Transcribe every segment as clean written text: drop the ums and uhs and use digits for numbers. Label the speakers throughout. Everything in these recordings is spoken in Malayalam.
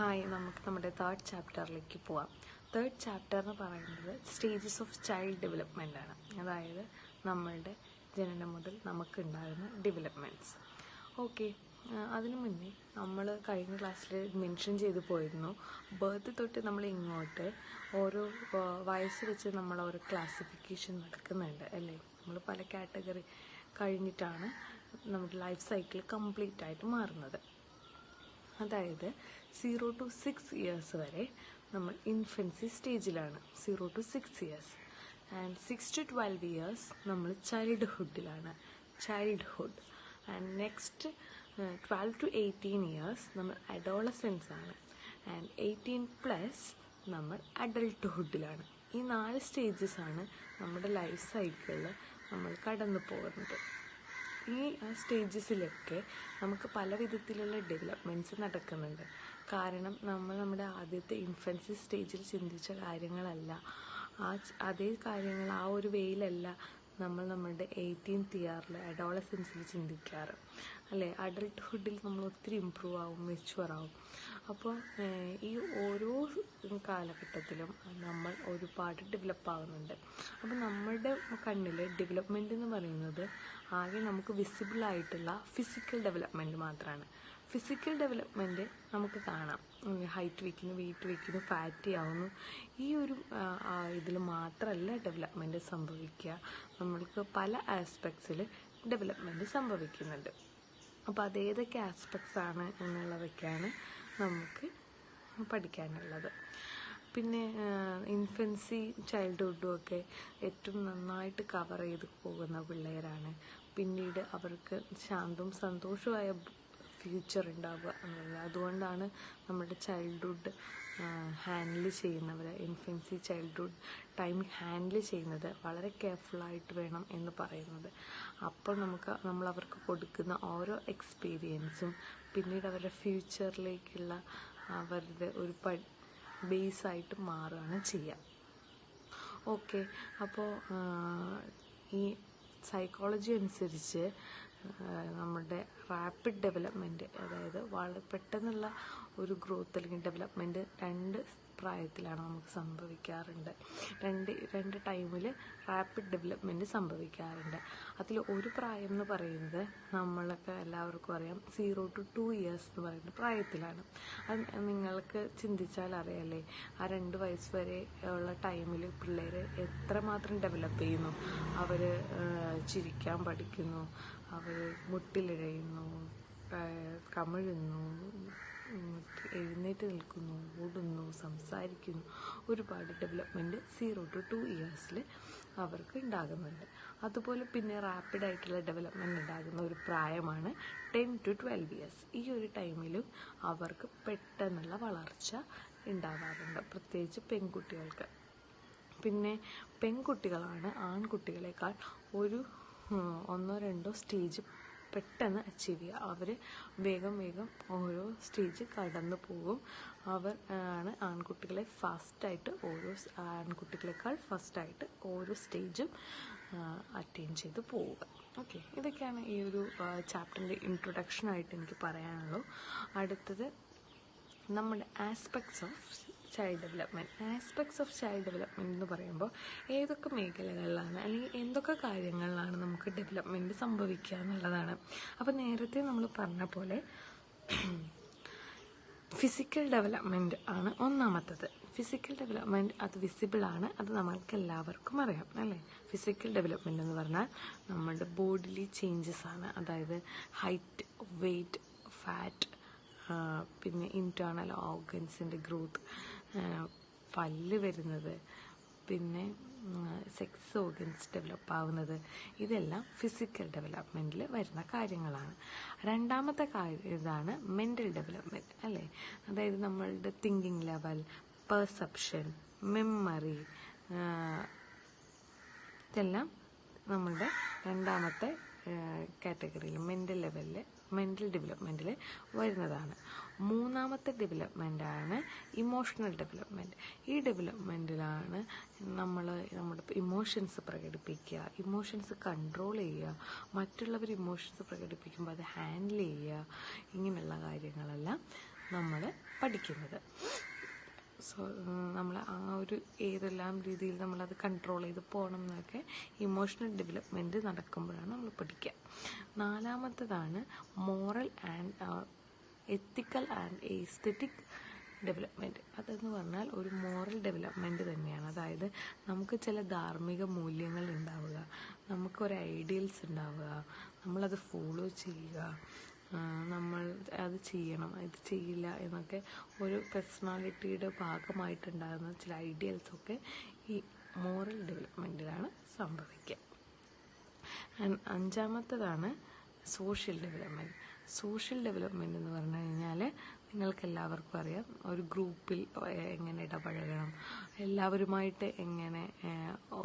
Speaker 1: ഹായ്, നമുക്ക് നമ്മുടെ തേർഡ് ചാപ്റ്ററിലേക്ക് പോവാം. തേർഡ് ചാപ്റ്റർ എന്ന് പറയുന്നത് സ്റ്റേജസ് ഓഫ് ചൈൽഡ് ഡെവലപ്മെൻ്റ് ആണ്. അതായത് നമ്മളുടെ ജനനം മുതൽ നമുക്കുണ്ടാകുന്ന ഡെവലപ്മെൻറ്റ്സ്. ഓക്കെ, അതിനു മുന്നേ നമ്മൾ കഴിഞ്ഞ ക്ലാസ്സിൽ മെൻഷൻ ചെയ്തു പോയിരുന്നു, ബർത്ത് തൊട്ട് നമ്മൾ ഇങ്ങോട്ട് ഓരോ വയസ്സ് വെച്ച് നമ്മൾ ഓരോ ക്ലാസിഫിക്കേഷൻ നടക്കുന്നുണ്ട് അല്ലേ. നമ്മൾ പല കാറ്റഗറി കഴിഞ്ഞിട്ടാണ് നമ്മുടെ ലൈഫ് സൈക്കിൾ കംപ്ലീറ്റ് ആയിട്ട് മാറുന്നത്. അതായത് 0 to 6 ഇയേഴ്സ് വരെ നമ്മൾ ഇൻഫൻസി സ്റ്റേജിലാണ്, 0 to 6 years. And 6 to 12 years നമ്മൾ ചൈൽഡ്ഹുഡിലാണ്, childhood. And next 12 to 18 years നമ്മൾ അഡോളസെൻസ് ആണ്. ആൻഡ് 18+ നമ്മൾ അഡൾട്ട്ഹുഡിലാണ്. ഈ 4 സ്റ്റേജസ് ആണ് നമ്മുടെ ലൈഫ് സൈക്കിളിൽ നമ്മൾ കടന്നു പോകുന്നത്. ഈ സ്റ്റേജസിലൊക്കെ നമുക്ക് പല വിധത്തിലുള്ള ഡെവലപ്മെൻറ്റ്സ് നടക്കുന്നുണ്ട്. കാരണം നമ്മൾ നമ്മുടെ ആദ്യത്തെ ഇൻഫൻസി സ്റ്റേജിൽ ചിന്തിച്ച കാര്യങ്ങളല്ല, അതേ കാര്യങ്ങൾ ആ ഒരു വേയിലല്ല നമ്മൾ നമ്മുടെ 18th ഇയറിൽ അഡോളസെൻസിൽ ചിന്തിക്കാറ് അല്ലേ. അഡൾട്ട്ഹുഡിൽ നമ്മൾ ഒത്തിരി ഇമ്പ്രൂവ് ആവും, മെച്യൂർ ആവും. അപ്പോൾ ഈ ഓരോ കാലഘട്ടത്തിലും നമ്മൾ ഒരുപാട് ഡെവലപ്പ് ആവുന്നുണ്ട്. അപ്പോൾ നമ്മുടെ കണ്ണിൽ ഡെവലപ്മെൻറ്റ് എന്ന് പറയുന്നത് ആകെ നമുക്ക് വിസിബിളായിട്ടുള്ള ഫിസിക്കൽ ഡെവലപ്മെൻറ്റ് മാത്രമാണ്. ഫിസിക്കൽ ഡെവലപ്മെൻറ്റ് നമുക്ക് കാണാം, ഹൈറ്റ് വയ്ക്കുന്നു, വെയിറ്റ് വയ്ക്കുന്നു, ഫാറ്റി ആവുന്നു. ഈ ഒരു ഇതിൽ മാത്രമല്ല ഡെവലപ്മെൻറ്റ് സംഭവിക്കുക, നമ്മൾക്ക് പല ആസ്പെക്ട്സിൽ ഡെവലപ്മെൻറ്റ് സംഭവിക്കുന്നുണ്ട്. അപ്പോൾ അതേതൊക്കെ ആസ്പെക്ട്സ് ആണ് എന്നുള്ളതൊക്കെയാണ് നമുക്ക് പഠിക്കാനുള്ളത്. പിന്നെ ഇൻഫൻസി ചൈൽഡ്ഹുഡും ഒക്കെ ഏറ്റവും നന്നായിട്ട് കവർ ചെയ്ത് പോകുന്ന പിള്ളേരാണ്. പിന്നീട് അവർക്ക് ശാന്തവും സന്തോഷമായ ഫ്യൂച്ചർ ഉണ്ടാവുക എന്നുള്ളത്. അതുകൊണ്ടാണ് നമ്മുടെ ചൈൽഡ്ഹുഡ് ഹാൻഡിൽ ചെയ്യുന്നവർ, ഇൻഫൻസി ചൈൽഡ്ഹുഡ് ടൈം ഹാൻഡിൽ ചെയ്യുന്നത് വളരെ കെയർഫുള്ളായിട്ട് വേണം എന്ന് പറയുന്നത്. അപ്പോൾ നമ്മൾ അവർക്ക് കൊടുക്കുന്ന ഓരോ എക്സ്പീരിയൻസും പിന്നീട് അവരുടെ ഫ്യൂച്ചറിലേക്കുള്ള അവരുടെ ഒരു ബേസായിട്ട് മാറുകയാണ് ചെയ്യുക. ഓക്കെ, അപ്പോൾ ഈ സൈക്കോളജി അനുസരിച്ച് നമ്മുടെ റാപ്പിഡ് ഡെവലപ്മെൻറ്റ്, അതായത് വളരെ പെട്ടെന്നുള്ള ഒരു ഗ്രോത്ത് അല്ലെങ്കിൽ ഡെവലപ്മെൻറ്റ് 2 പ്രായത്തിലാണ് നമുക്ക് സംഭവിക്കാറുണ്ട്. രണ്ട് ടൈമിൽ റാപ്പിഡ് ഡെവലപ്മെൻറ്റ് സംഭവിക്കാറുണ്ട്. അതിൽ ഒരു പ്രായം എന്ന് പറയുന്നത് നമ്മളൊക്കെ എല്ലാവർക്കും അറിയാം, 0 to 2 ഇയേഴ്സ് എന്ന് പറയുന്ന പ്രായത്തിലാണ്. അത് നിങ്ങൾക്ക് ചിന്തിച്ചാൽ അറിയാമല്ലേ, ആ 2 വയസ്സ് വരെ ഉള്ള ടൈമിൽ പിള്ളേർ എത്രമാത്രം ഡെവലപ്പ് ചെയ്യുന്നു. അവർ ചിരിക്കാൻ പഠിക്കുന്നു, അവർ മുട്ടിലിഴയുന്നു, കമിഴുന്നു, എഴുന്നേറ്റ് നിൽക്കുന്നു, ഓടുന്നു, സംസാരിക്കുന്നു. ഒരുപാട് ഡെവലപ്മെൻറ്റ് 0 to 2 ഇയേഴ്സിൽ അവർക്ക് ഉണ്ടാകുന്നുണ്ട്. അതുപോലെ പിന്നെ റാപ്പിഡായിട്ടുള്ള ഡെവലപ്മെൻറ്റ് ഉണ്ടാകുന്ന ഒരു പ്രായമാണ് 10 to 12 ഇയേഴ്സ്. ഈ ഒരു ടൈമിലും അവർക്ക് പെട്ടെന്നുള്ള വളർച്ച ഉണ്ടാകാറുണ്ട്, പ്രത്യേകിച്ച് പെൺകുട്ടികൾക്ക്. പിന്നെ പെൺകുട്ടികളാണ് ആൺകുട്ടികളെക്കാൾ ഒരു 1-2 സ്റ്റേജ് പെട്ടെന്ന് അച്ചീവ് ചെയ്യുക. അവർ വേഗം ഓരോ സ്റ്റേജ് കടന്നു പോകും. അവർ ആണ് ആൺകുട്ടികളെക്കാൾ ഫാസ്റ്റായിട്ട് ഓരോ സ്റ്റേജും അറ്റൈൻ ചെയ്ത് പോവുക. ഓക്കെ, ഇതൊക്കെയാണ് ഈ ഒരു ചാപ്റ്ററിൻ്റെ ഇൻട്രൊഡക്ഷനായിട്ട് എനിക്ക് പറയാനുള്ളൂ. അടുത്തത് നമ്മുടെ ആസ്പെക്ട്സ് ഓഫ് ചൈൽഡ് ഡെവലപ്മെൻറ്റ് എന്ന് പറയുമ്പോൾ ഏതൊക്കെ മേഖലകളിലാണ് അല്ലെങ്കിൽ എന്തൊക്കെ കാര്യങ്ങളിലാണ് നമുക്ക് ഡെവലപ്മെൻറ്റ് സംഭവിക്കുക എന്നുള്ളതാണ്. അപ്പോൾ നേരത്തെ നമ്മൾ പറഞ്ഞ പോലെ ഫിസിക്കൽ ഡെവലപ്മെൻറ്റ് ആണ് ഒന്നാമത്തത്. ഫിസിക്കൽ ഡെവലപ്മെൻറ്റ് അത് വിസിബിളാണ്, അത് നമ്മൾക്ക് എല്ലാവർക്കും അറിയാം അല്ലേ. ഫിസിക്കൽ ഡെവലപ്മെൻറ്റ് എന്ന് പറഞ്ഞാൽ നമ്മുടെ ബോഡിലി ചേഞ്ചസ് ആണ്. അതായത് ഹൈറ്റ്, വെയ്റ്റ്, ഫാറ്റ്, പിന്നെ ഇൻറ്റേർണൽ ഓർഗൻസിൻ്റെ ഗ്രോത്ത്, പല്ല് വരുന്നത്, പിന്നെ സെക്സ് ഓർഗൻസ് ഡെവലപ്പ് ആവുന്നത്, ഇതെല്ലാം ഫിസിക്കൽ ഡെവലപ്മെൻറ്റിൽ വരുന്ന കാര്യങ്ങളാണ്. രണ്ടാമത്തെ ഇതാണ് മെൻ്റൽ ഡെവലപ്മെൻറ്റ് അല്ലേ. അതായത് നമ്മളുടെ തിങ്കിങ് ലെവൽ, പെർസെപ്ഷൻ, മെമ്മറി, ഇതെല്ലാം നമ്മളുടെ രണ്ടാമത്തെ കാറ്റഗറിയിൽ മെൻ്റൽ ഡെവലപ്മെൻറ്റിൽ വരുന്നതാണ്. മൂന്നാമത്തെ ഡെവലപ്മെൻറ്റാണ് ഇമോഷണൽ ഡെവലപ്മെൻറ്റ്. ഈ ഡെവലപ്മെൻറ്റിലാണ് നമ്മുടെ ഇമോഷൻസ് പ്രകടിപ്പിക്കുക, ഇമോഷൻസ് കൺട്രോൾ ചെയ്യുക, മറ്റുള്ളവർ ഇമോഷൻസ് പ്രകടിപ്പിക്കുമ്പോൾ അത് ഹാൻഡിൽ ചെയ്യുക, ഇങ്ങനെയുള്ള കാര്യങ്ങളെല്ലാം നമ്മൾ പഠിക്കുന്നത്. സോ നമ്മൾ ആ ഒരു ഏതെല്ലാം രീതിയിൽ നമ്മളത് കൺട്രോൾ ചെയ്ത് പോകണം എന്നൊക്കെ ഇമോഷണൽ ഡെവലപ്മെൻറ്റ് നടക്കുമ്പോഴാണ് നമ്മൾ പഠിക്കുക. നാലാമത്തേതാണ് moral and ethical and aesthetic development. അതെന്ന് പറഞ്ഞാൽ ഒരു മോറൽ ഡെവലപ്മെൻറ്റ് തന്നെയാണ്. അതായത് നമുക്ക് ചില ധാർമ്മിക മൂല്യങ്ങൾ ഉണ്ടാവുക, നമുക്കൊരു ഐഡിയൽസ് ഉണ്ടാവുക, നമ്മളത് ഫോളോ ചെയ്യുക, നമ്മൾ അത് ചെയ്യണം, ഇത് ചെയ്യില്ല എന്നൊക്കെ ഒരു പേഴ്സണാലിറ്റിയുടെ ഭാഗമായിട്ടുണ്ടാകുന്ന ചില ഐഡിയൽസൊക്കെ ഈ മോറൽ ഡെവലപ്മെൻറ്റിലാണ് സംഭവിക്കുക. അഞ്ചാമത്തേതാണ് സോഷ്യൽ ഡെവലപ്മെൻറ്റ്. സോഷ്യൽ ഡെവലപ്മെൻറ്റ് എന്ന് പറഞ്ഞു കഴിഞ്ഞാൽ നിങ്ങൾക്ക് എല്ലാവർക്കും അറിയാം, ഒരു ഗ്രൂപ്പിൽ എങ്ങനെ ഇടപഴകണം, എല്ലാവരുമായിട്ട് എങ്ങനെ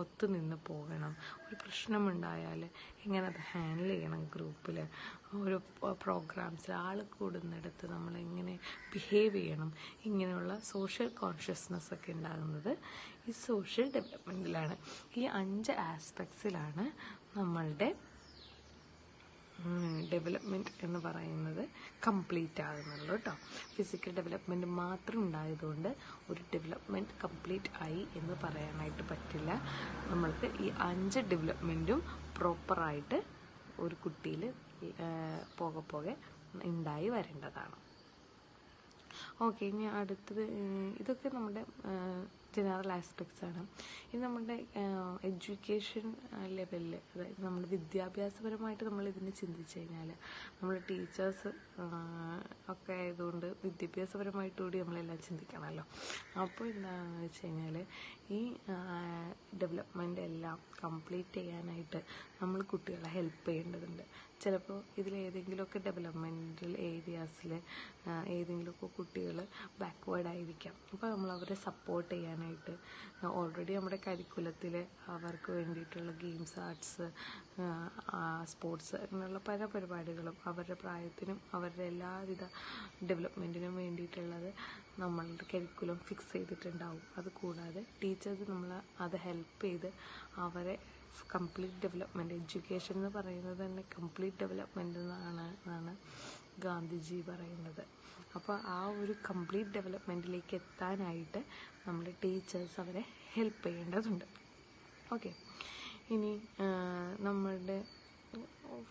Speaker 1: ഒത്തുനിന്ന് പോകണം, ഒരു പ്രശ്നമുണ്ടായാൽ എങ്ങനെ അത് ഹാൻഡിൽ ചെയ്യണം, ഗ്രൂപ്പിൽ ഒരു പ്രോഗ്രാംസിൽ ആൾ കൂടുന്നിടത്ത് നമ്മൾ എങ്ങനെ ബിഹേവ് ചെയ്യണം, ഇങ്ങനെയുള്ള സോഷ്യൽ കോൺഷ്യസ്നെസ് ഒക്കെ ഉണ്ടാകുന്നത് ഈ സോഷ്യൽ ഡെവലപ്മെൻറ്റിലാണ്. ഈ 5 ആസ്പെക്ട്സിലാണ് നമ്മളുടെ ഡെവലപ്മെൻറ്റ് എന്ന് പറയുന്നത് കംപ്ലീറ്റ് ആകുന്നുള്ളൂ കേട്ടോ. ഫിസിക്കൽ ഡെവലപ്മെൻറ്റ് മാത്രം ഉണ്ടായതുകൊണ്ട് ഒരു ഡെവലപ്മെൻറ്റ് കംപ്ലീറ്റ് ആയി എന്ന് പറയാനായിട്ട് പറ്റില്ല. നമ്മൾക്ക് ഈ 5 ഡെവലപ്മെൻറ്റും പ്രോപ്പറായിട്ട് ഒരു കുട്ടിയിൽ പോകെ ഉണ്ടായി വരേണ്ടതാണ്. ഓക്കെ, ഇനി അടുത്തത് ഇതൊക്കെ നമ്മുടെ ജനറൽ ആസ്പെക്ട്സ് ആണ്. ഇത് നമ്മുടെ എഡ്യൂക്കേഷൻ ലെവലിൽ, അതായത് നമ്മുടെ വിദ്യാഭ്യാസപരമായിട്ട് നമ്മൾ ഇതിനെ ചിന്തിച്ചു കഴിഞ്ഞാൽ നമ്മൾ ടീച്ചേഴ്സ് ഒക്കെ ആയതുകൊണ്ട് വിദ്യാഭ്യാസപരമായിട്ട് കൂടി നമ്മളെല്ലാം ചിന്തിക്കണമല്ലോ. അപ്പോൾ എന്താണെന്ന് വെച്ച് കഴിഞ്ഞാൽ ഈ ഡെവലപ്മെൻ്റ് എല്ലാം കംപ്ലീറ്റ് ചെയ്യാനായിട്ട് നമ്മൾ കുട്ടികളെ ഹെൽപ്പ് ചെയ്യേണ്ടതുണ്ട്. ചിലപ്പോൾ ഇതിലേതെങ്കിലുമൊക്കെ ഡെവലപ്മെൻറ്റൽ ഏരിയാസിൽ ഏതെങ്കിലുമൊക്കെ കുട്ടികൾ ബാക്ക്വേർഡ് ആയിരിക്കാം. അപ്പോൾ നമ്മൾ അവരെ സപ്പോർട്ട് ചെയ്യാനായിട്ട് ഓൾറെഡി നമ്മുടെ കരിക്കുലത്തിൽ അവർക്ക് വേണ്ടിയിട്ടുള്ള ഗെയിംസ്, ആർട്സ്, സ്പോർട്സ് അങ്ങനെയുള്ള പല പരിപാടികളും അവരുടെ പ്രായത്തിനും അവരുടെ എല്ലാവിധ ഡെവലപ്മെൻറ്റിനും വേണ്ടിയിട്ടുള്ളത് നമ്മളുടെ കരിക്കുലം ഫിക്സ് ചെയ്തിട്ടുണ്ടാവും. അതുകൂടാതെ ടീച്ചേഴ്സ് നമ്മൾ അത് ഹെൽപ്പ് ചെയ്ത് അവരെ കംപ്ലീറ്റ് ഡെവലപ്മെൻറ്റ്, എഡ്യൂക്കേഷൻ എന്ന് പറയുന്നത് തന്നെ കംപ്ലീറ്റ് ഡെവലപ്മെൻറ്റ് എന്നാണ് ഗാന്ധിജി പറയുന്നത്. അപ്പോൾ ആ ഒരു കംപ്ലീറ്റ് ഡെവലപ്മെൻറ്റിലേക്ക് എത്താനായിട്ട് നമ്മുടെ ടീച്ചേഴ്സ് അവരെ ഹെൽപ്പ് ചെയ്യേണ്ടതുണ്ട്. ഓക്കെ, ഇനി നമ്മളുടെ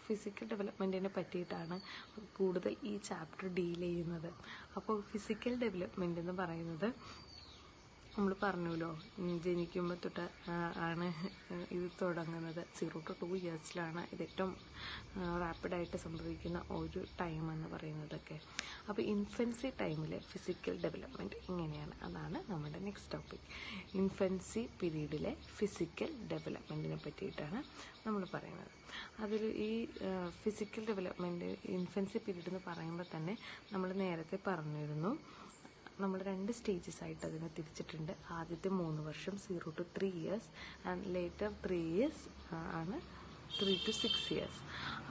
Speaker 1: ഫിസിക്കൽ ഡെവലപ്മെൻറ്റിനെ പറ്റിയിട്ടാണ് കൂടുതൽ ഈ ചാപ്റ്റർ ഡീൽ ചെയ്യുന്നത്. അപ്പോൾ ഫിസിക്കൽ ഡെവലപ്മെൻറ്റ് എന്ന് പറയുന്നത് നമ്മൾ പറഞ്ഞല്ലോ, ജനിക്കുമ്പോൾ തൊട്ട് ആണ് ഇത് തുടങ്ങുന്നത്. 0 to 2 ഇയേഴ്സിലാണ് ഇത് ഏറ്റവും റാപ്പിഡായിട്ട് സംഭവിക്കുന്ന ഒരു ടൈം എന്ന് പറയുന്നതൊക്കെ. അപ്പോൾ ഇൻഫൻസി ടൈമിൽ ഫിസിക്കൽ ഡെവലപ്മെൻറ്റ് ഇങ്ങനെയാണ്. അതാണ് നമ്മുടെ നെക്സ്റ്റ് ടോപ്പിക്. ഇൻഫൻസി പീരീഡിലെ ഫിസിക്കൽ ഡെവലപ്മെൻറ്റിനെ പറ്റിയിട്ടാണ് നമ്മൾ പറയുന്നത്. അതിൽ ഈ ഫിസിക്കൽ ഡെവലപ്മെൻറ്റ് ഇൻഫൻസി പീരീഡ് എന്ന് പറയുമ്പോൾ തന്നെ നമ്മൾ നേരത്തെ പറഞ്ഞിരുന്നു, നമ്മൾ 2 സ്റ്റേജസ് ആയിട്ട് അതിനെ തിരിച്ചിട്ടുണ്ട്. ആദ്യത്തെ 3 വർഷം 0 to 3 years and later 3 years ആണ് 3 to 6 ഇയേഴ്സ്.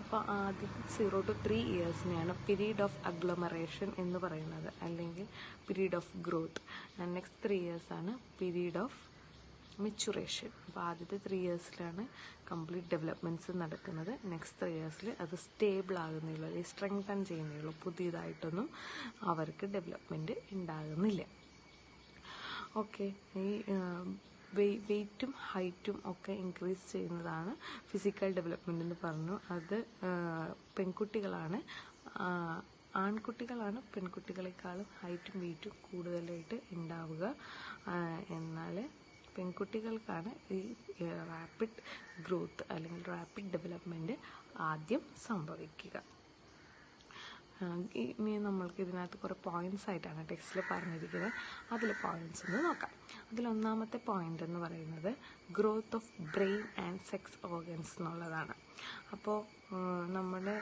Speaker 1: അപ്പോൾ ആദ്യത്തെ 0 to 3 ഇയേഴ്സിനെയാണ് പീരീഡ് ഓഫ് അഗ്ലോമറേഷൻ എന്ന് പറയുന്നത്, അല്ലെങ്കിൽ period of growth. And next 3 years ആണ് പീരീഡ് ഓഫ് മെച്ചുറേഷൻ. അപ്പോൾ ആദ്യത്തെ 3 ഇയേഴ്സിലാണ് കംപ്ലീറ്റ് ഡെവലപ്മെൻറ്റ്സ് നടക്കുന്നത്. നെക്സ്റ്റ് 3 ഇയേഴ്സിൽ അത് സ്റ്റേബിൾ ആകുന്നേയുള്ളൂ, അല്ലെങ്കിൽ സ്ട്രെങ്തൻ ചെയ്യുന്നേയുള്ളൂ. പുതിയതായിട്ടൊന്നും അവർക്ക് ഡെവലപ്മെൻറ്റ് ഉണ്ടാകുന്നില്ല. ഓക്കെ, ഈ വെയ്റ്റും ഹൈറ്റും ഒക്കെ ഇൻക്രീസ് ചെയ്യുന്നതാണ് ഫിസിക്കൽ ഡെവലപ്മെൻ്റ് എന്ന് പറഞ്ഞു. അത് പെൺകുട്ടികളാണ്, ആൺകുട്ടികളാണ് പെൺകുട്ടികളെക്കാളും ഹൈറ്റും വെയ്റ്റും കൂടുതലായിട്ട് ഉണ്ടാവുക. എന്നാൽ പെൺകുട്ടികൾക്കാണ് ഈ റാപ്പിഡ് ഗ്രോത്ത് അല്ലെങ്കിൽ റാപ്പിഡ് ഡെവലപ്മെൻറ്റ് ആദ്യം സംഭവിക്കുക. ഇനി നമ്മൾക്ക് ഇതിനകത്ത് കുറേ പോയിൻറ്റ്സ് ആയിട്ടാണ് ടെക്സ്റ്റിൽ പറഞ്ഞിരിക്കുന്നത്. അതിൽ പോയിൻറ്റ്സ് ഒന്ന് നോക്കാം. അതിലൊന്നാമത്തെ പോയിൻ്റ് എന്ന് പറയുന്നത് growth of brain and sex organs എന്നുള്ളതാണ്. അപ്പോൾ നമ്മുടെ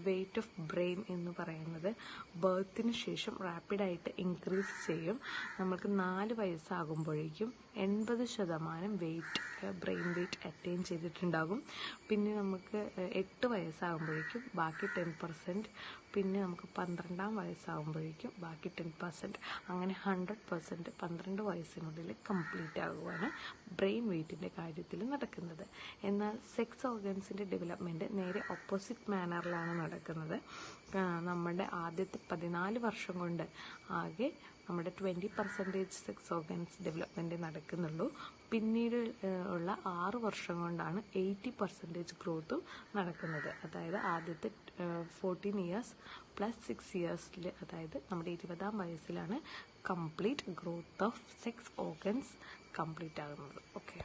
Speaker 1: വെയ്റ്റ് ഓഫ് ബ്രെയിൻ എന്ന് പറയുന്നത് ബർത്തിന് ശേഷം റാപ്പിഡായിട്ട് ഇൻക്രീസ് ചെയ്യും. നമുക്ക് 4 വയസ്സാകുമ്പോഴേക്കും 80% വെയ്റ്റ്, ബ്രെയിൻ വെയ്റ്റ് അറ്റൈൻ ചെയ്തിട്ടുണ്ടാകും. പിന്നെ നമുക്ക് 8 വയസ്സാകുമ്പോഴേക്കും ബാക്കി 10%, പിന്നെ നമുക്ക് 12-ാം വയസ്സാകുമ്പോഴേക്കും ബാക്കി 10%, അങ്ങനെ 100% 12 വയസ്സിനുള്ളിൽ കംപ്ലീറ്റ് ആകുവാണ് ബ്രെയിൻ വെയ്റ്റിൻ്റെ കാര്യത്തിൽ നടക്കുന്നത്. എന്നാൽ സെക്സ് ഓർഗൻസിൻ്റെ ഡെവലപ്മെൻറ്റ് നേരെ ഓപ്പോസിറ്റ് മാനറിലാണ് നടക്കുന്നത്. നമ്മുടെ ആദ്യത്തെ 14 വർഷം കൊണ്ട് ആകെ നമ്മുടെ 20% സെക്സ് ഓർഗൻസ് ഡെവലപ്മെൻറ്റ് നടക്കുന്നുള്ളൂ. പിന്നീട് ഉള്ള 6 വർഷം കൊണ്ടാണ് 80% ഗ്രോത്തും നടക്കുന്നത്. അതായത് ആദ്യത്തെ 14 ഇയേഴ്സ് പ്ലസ് 6 ഇയേഴ്സിൽ, അതായത് നമ്മുടെ 20-ാം വയസ്സിലാണ് complete growth of sex organs complete ആകുന്നത്. ഓക്കെ,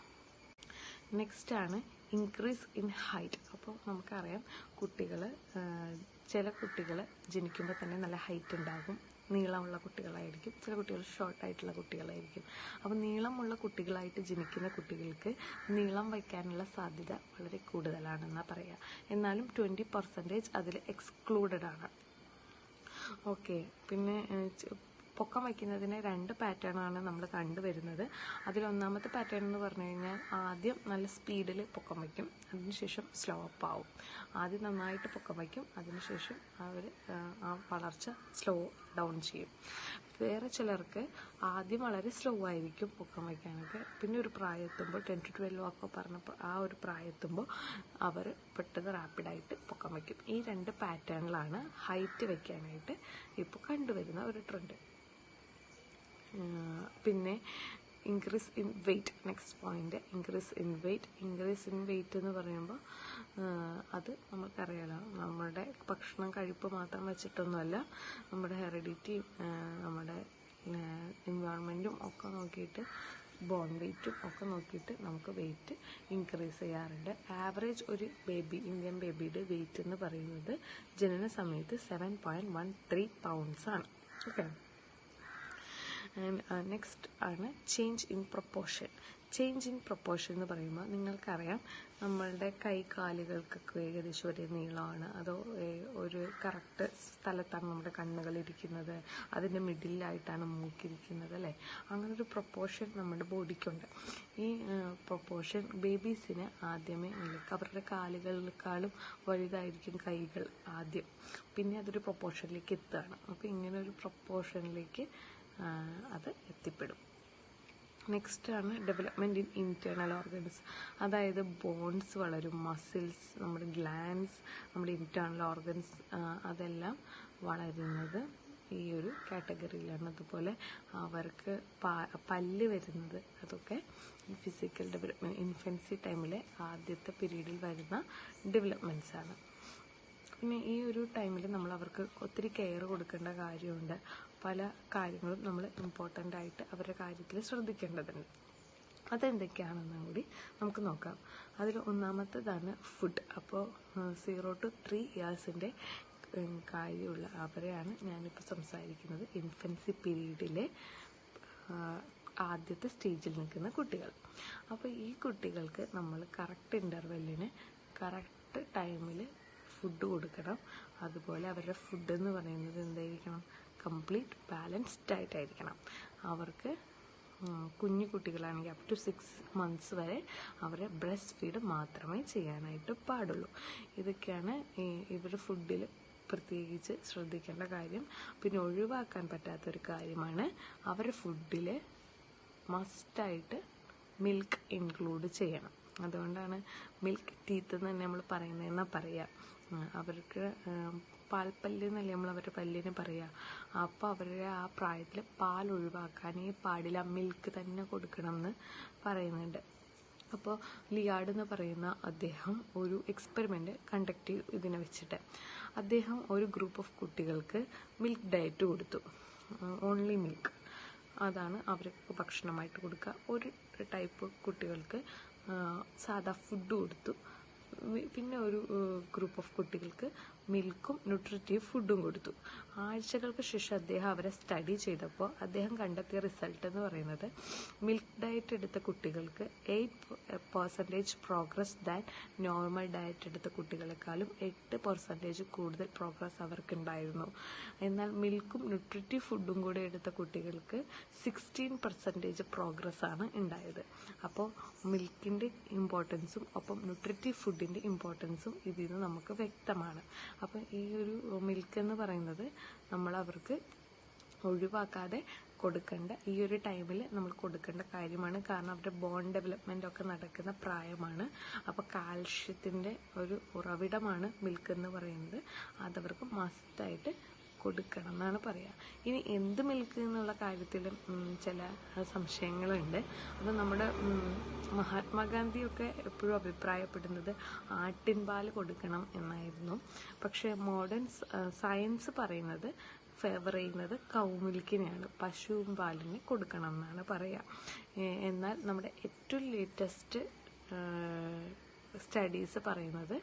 Speaker 1: നെക്സ്റ്റ് ആണ് ഇൻക്രീസ് ഇൻ ഹൈറ്റ്. അപ്പോൾ നമുക്കറിയാം ചില കുട്ടികൾ ജനിക്കുമ്പോൾ തന്നെ നല്ല ഹൈറ്റ് ഉണ്ടാകും, നീളമുള്ള കുട്ടികളായിരിക്കും. ചില കുട്ടികൾ ഷോർട്ടായിട്ടുള്ള കുട്ടികളായിരിക്കും. അപ്പോൾ നീളമുള്ള കുട്ടികളായിട്ട് ജനിക്കുന്ന കുട്ടികൾക്ക് നീളം വയ്ക്കാനുള്ള സാധ്യത വളരെ കൂടുതലാണെന്നാണ് പറയുക. എന്നാലും 20% അതിൽ എക്സ്ക്ലൂഡഡ് ആണ്. ഓക്കെ, പിന്നെ പൊക്കം വയ്ക്കുന്നതിന് 2 പാറ്റേണാണ് നമ്മൾ കണ്ടുവരുന്നത്. അതിലൊന്നാമത്തെ പാറ്റേൺ എന്ന് പറഞ്ഞു കഴിഞ്ഞാൽ ആദ്യം നല്ല സ്പീഡിൽ പൊക്കം വയ്ക്കും, അതിനുശേഷം സ്ലോ അപ്പ് ആവും. ആദ്യം നന്നായിട്ട് പൊക്കം വയ്ക്കും, അതിനുശേഷം അവർ ആ വളർച്ച സ്ലോ ഡൗൺ ചെയ്യും. വേറെ ചിലർക്ക് ആദ്യം വളരെ സ്ലോ ആയിരിക്കും പൊക്കം വയ്ക്കാനൊക്കെ, പിന്നെ ഒരു പ്രായമെത്തുമ്പോൾ 10 to 12 ഒക്കെ പറഞ്ഞപ്പോൾ ആ ഒരു പ്രായമെത്തുമ്പോൾ അവർ പെട്ടെന്ന് റാപ്പിഡായിട്ട് പൊക്കം വയ്ക്കും. ഈ 2 പാറ്റേണിലാണ് ഹൈറ്റ് വയ്ക്കാനായിട്ട് ഇപ്പോൾ കണ്ടുവരുന്ന ഒരു ട്രെൻഡ്. പിന്നെ increase in weight, next point increase in weight. Increase in weight എന്ന് പറയുമ്പോൾ അത് നമുക്കറിയാലോ, നമ്മുടെ ഭക്ഷണം കഴിപ്പ് മാത്രം വെച്ചിട്ടൊന്നുമല്ല, നമ്മുടെ ഹെറിഡിറ്റിയും നമ്മുടെ എൻവയോൺമെൻറ്റും ഒക്കെ നോക്കിയിട്ട്, ബോൺ വെയ്റ്റും ഒക്കെ നോക്കിയിട്ട് നമുക്ക് വെയ്റ്റ് ഇൻക്രീസ് ചെയ്യാറുണ്ട്. ആവറേജ് ഒരു ഇന്ത്യൻ ബേബിയുടെ വെയ്റ്റ് എന്ന് പറയുന്നത് ജനന സമയത്ത് 7.13 pounds ആണ്. ഓക്കെ, നെക്സ്റ്റ് ആണ് change in proportion. Change in proportion എന്ന് പറയുമ്പോൾ നിങ്ങൾക്കറിയാം, നമ്മളുടെ കൈകാലുകൾക്കൊക്കെ ഏകദേശം ഒരേ നീളമാണ്, അതോ ഒരു കറക്റ്റ് സ്ഥലത്താണ് നമ്മുടെ കണ്ണുകൾ ഇരിക്കുന്നത്, അതിൻ്റെ മിഡിലായിട്ടാണ് മൂക്കിരിക്കുന്നത്, അല്ലേ? അങ്ങനൊരു പ്രൊപ്പോർഷൻ നമ്മുടെ ബോഡിക്കുണ്ട്. ഈ പ്രൊപ്പോർഷൻ ബേബീസിന് ആദ്യമേ അവരുടെ കാലുകളെക്കാളും വലുതായിരിക്കും കൈകൾ ആദ്യം, പിന്നെ അതൊരു പ്രൊപ്പോർഷനിലേക്ക് എത്തുകയാണ്. അപ്പോൾ ഇങ്ങനെ ഒരു പ്രൊപ്പോർഷനിലേക്ക് അത് എത്തിപ്പെടും. നെക്സ്റ്റ് ആണ് ഡെവലപ്മെൻറ്റ് ഇൻ ഇൻറ്റേർണൽ ഓർഗൻസ്. അതായത് ബോൺസ് വളരും, മസിൽസ്, നമ്മുടെ ഗ്ലാൻഡ്സ്, നമ്മുടെ ഇൻറ്റേർണൽ ഓർഗൻസ് അതെല്ലാം വളരുന്നത് ഈ ഒരു കാറ്റഗറിയിലാണ്. അതുപോലെ അവർക്ക് പല്ല് വരുന്നത്, അതൊക്കെ ഫിസിക്കൽ ഡെവലപ്മെൻറ്റ് ഇൻഫൻസി ടൈമിലെ ആദ്യത്തെ പീരീഡിൽ വരുന്ന ഡെവലപ്മെൻറ്റ്സ് ആണ്. പിന്നെ ഈ ഒരു ടൈമിൽ നമ്മൾ അവർക്ക് ഒത്തിരി കെയർ കൊടുക്കേണ്ട കാര്യമുണ്ട്. പല കാര്യങ്ങളും നമ്മൾ ഇമ്പോർട്ടൻ്റ് ആയിട്ട് അവരുടെ കാര്യത്തിൽ ശ്രദ്ധിക്കേണ്ടതുണ്ട്. അതെന്തൊക്കെയാണെന്നും കൂടി നമുക്ക് നോക്കാം. അതിൽ ഒന്നാമത്തേതാണ് ഫുഡ്. അപ്പോൾ 0 to 3 ഇയേഴ്സിൻ്റെ കാര്യമുള്ള അവരെയാണ് ഞാനിപ്പോൾ സംസാരിക്കുന്നത്. ഇൻഫൻസി പീരീഡിലെ ആദ്യത്തെ സ്റ്റേജിൽ നിൽക്കുന്ന കുട്ടികൾ. അപ്പോൾ ഈ കുട്ടികൾക്ക് നമ്മൾ കറക്റ്റ് ഇൻ്റർവെല്ലിന് കറക്റ്റ് ടൈമിൽ ഫുഡ് കൊടുക്കണം. അതുപോലെ അവരുടെ ഫുഡ് എന്ന് പറയുന്നത് എന്തായിരിക്കണം? കംപ്ലീറ്റ് ബാലൻസ്ഡ് ഡയറ്റ് ആയിരിക്കണം. അവർക്ക് കുഞ്ഞു കുട്ടികളാണെങ്കിൽ അപ് ടു 6 months വരെ അവരെ ബ്രസ്റ്റ് ഫീഡ് മാത്രമേ ചെയ്യാനായിട്ട് പാടുള്ളൂ. ഇതൊക്കെയാണ് ഇവരുടെ ഫുഡിൽ പ്രത്യേകിച്ച് ശ്രദ്ധിക്കേണ്ട കാര്യം. പിന്നെ ഒഴിവാക്കാൻ പറ്റാത്തൊരു കാര്യമാണ് അവരുടെ ഫുഡിൽ മസ്റ്റായിട്ട് മിൽക്ക് ഇൻക്ലൂഡ് ചെയ്യണം. അതുകൊണ്ടാണ് മിൽക്ക് ടീത്ത് എന്ന് തന്നെ നമ്മൾ പറയുന്നതെന്നാണ് പറയുക. അവർക്ക് പാൽപ്പല്ല് എന്നല്ലേ നമ്മൾ അവരുടെ പല്ലിന് പറയുക. അപ്പോൾ അവരുടെ ആ പ്രായത്തിൽ പാൽ ഒഴിവാക്കാനേ പാടില്ല, മിൽക്ക് തന്നെ കൊടുക്കണം എന്ന് പറയുന്നുണ്ട്. അപ്പോൾ ലിയാഡ് എന്ന് പറയുന്ന അദ്ദേഹം ഒരു എക്സ്പെരിമെൻ്റ് കണ്ടക്ട് ചെയ്തു. ഇതിനെ വെച്ചിട്ട് അദ്ദേഹം ഒരു ഗ്രൂപ്പ് ഓഫ് കുട്ടികൾക്ക് മിൽക്ക് ഡയറ്റ് കൊടുത്തു. ഓൺലി മിൽക്ക്, അതാണ് അവർക്ക് ഭക്ഷണമായിട്ട് കൊടുക്കുക. ഒരു ടൈപ്പ് കുട്ടികൾക്ക് സാധാ ഫുഡ് കൊടുത്തു. പിന്നെ ഒരു ഗ്രൂപ്പ് ഓഫ് കുട്ടികൾക്ക് മിൽക്കും ന്യൂട്രിറ്റീവ് ഫുഡും കൊടുത്തു. ആഴ്ചകൾക്ക് ശേഷം അദ്ദേഹം അവരെ സ്റ്റഡി ചെയ്തപ്പോൾ അദ്ദേഹം കണ്ടെത്തിയ റിസൾട്ട് എന്ന് പറയുന്നത് മിൽക്ക് ഡയറ്റ് എടുത്ത കുട്ടികൾക്ക് 8% പ്രോഗ്രസ് ദാൻ നോർമൽ ഡയറ്റ് എടുത്ത കുട്ടികളെക്കാളും 8% കൂടുതൽ പ്രോഗ്രസ് അവർക്കുണ്ടായിരുന്നു. എന്നാൽ മിൽക്കും ന്യൂട്രിറ്റീവ് ഫുഡും കൂടെ എടുത്ത കുട്ടികൾക്ക് 16% പ്രോഗ്രസ് ആണ് ഉണ്ടായത്. അപ്പോൾ മിൽക്കിൻ്റെ ഇമ്പോർട്ടൻസും ഒപ്പം ന്യൂട്രിറ്റീവ് ഫുഡിൻ്റെ ഇമ്പോർട്ടൻസും ഇതിൽ നിന്ന് നമുക്ക് വ്യക്തമാണ്. അപ്പം ഈ ഒരു മിൽക്ക് എന്ന് പറയുന്നത് നമ്മൾ അവർക്ക് ഒഴിവാക്കാതെ കൊടുക്കേണ്ട ഈ ഒരു ടൈമിൽ നമ്മൾ കൊടുക്കേണ്ട കാര്യമാണ്. കാരണം അവരുടെ ബോൺ ഡെവലപ്മെൻ്റ് ഒക്കെ നടക്കുന്ന പ്രായമാണ്. അപ്പോൾ കാൽഷ്യത്തിൻ്റെ ഒരു ഉറവിടമാണ് മിൽക്ക് എന്ന് പറയുന്നത്. അതവർക്ക് മസ്റ്റായിട്ട് കൊടുക്കണം എന്നാണ് പറയുക. ഇനി എന്ത് മിൽക്ക് എന്നുള്ള കാര്യത്തിൽ ചില സംശയങ്ങളുണ്ട്. അപ്പോൾ നമ്മുടെ മഹാത്മാഗാന്ധിയൊക്കെ എപ്പോഴും അഭിപ്രായപ്പെടുന്നത് ആട്ടിൻപാൽ കൊടുക്കണം എന്നായിരുന്നു. പക്ഷേ മോഡേൺ സയൻസ് പറയുന്നത് ഫേവർ ചെയ്യുന്നത് കൗ മിൽക്കിനെയാണ്, പശുവും പാലിനെ കൊടുക്കണം എന്നാണ് പറയുക. എന്നാൽ നമ്മുടെ ഏറ്റവും ലേറ്റസ്റ്റ് സ്റ്റഡീസ് പറയുന്നത്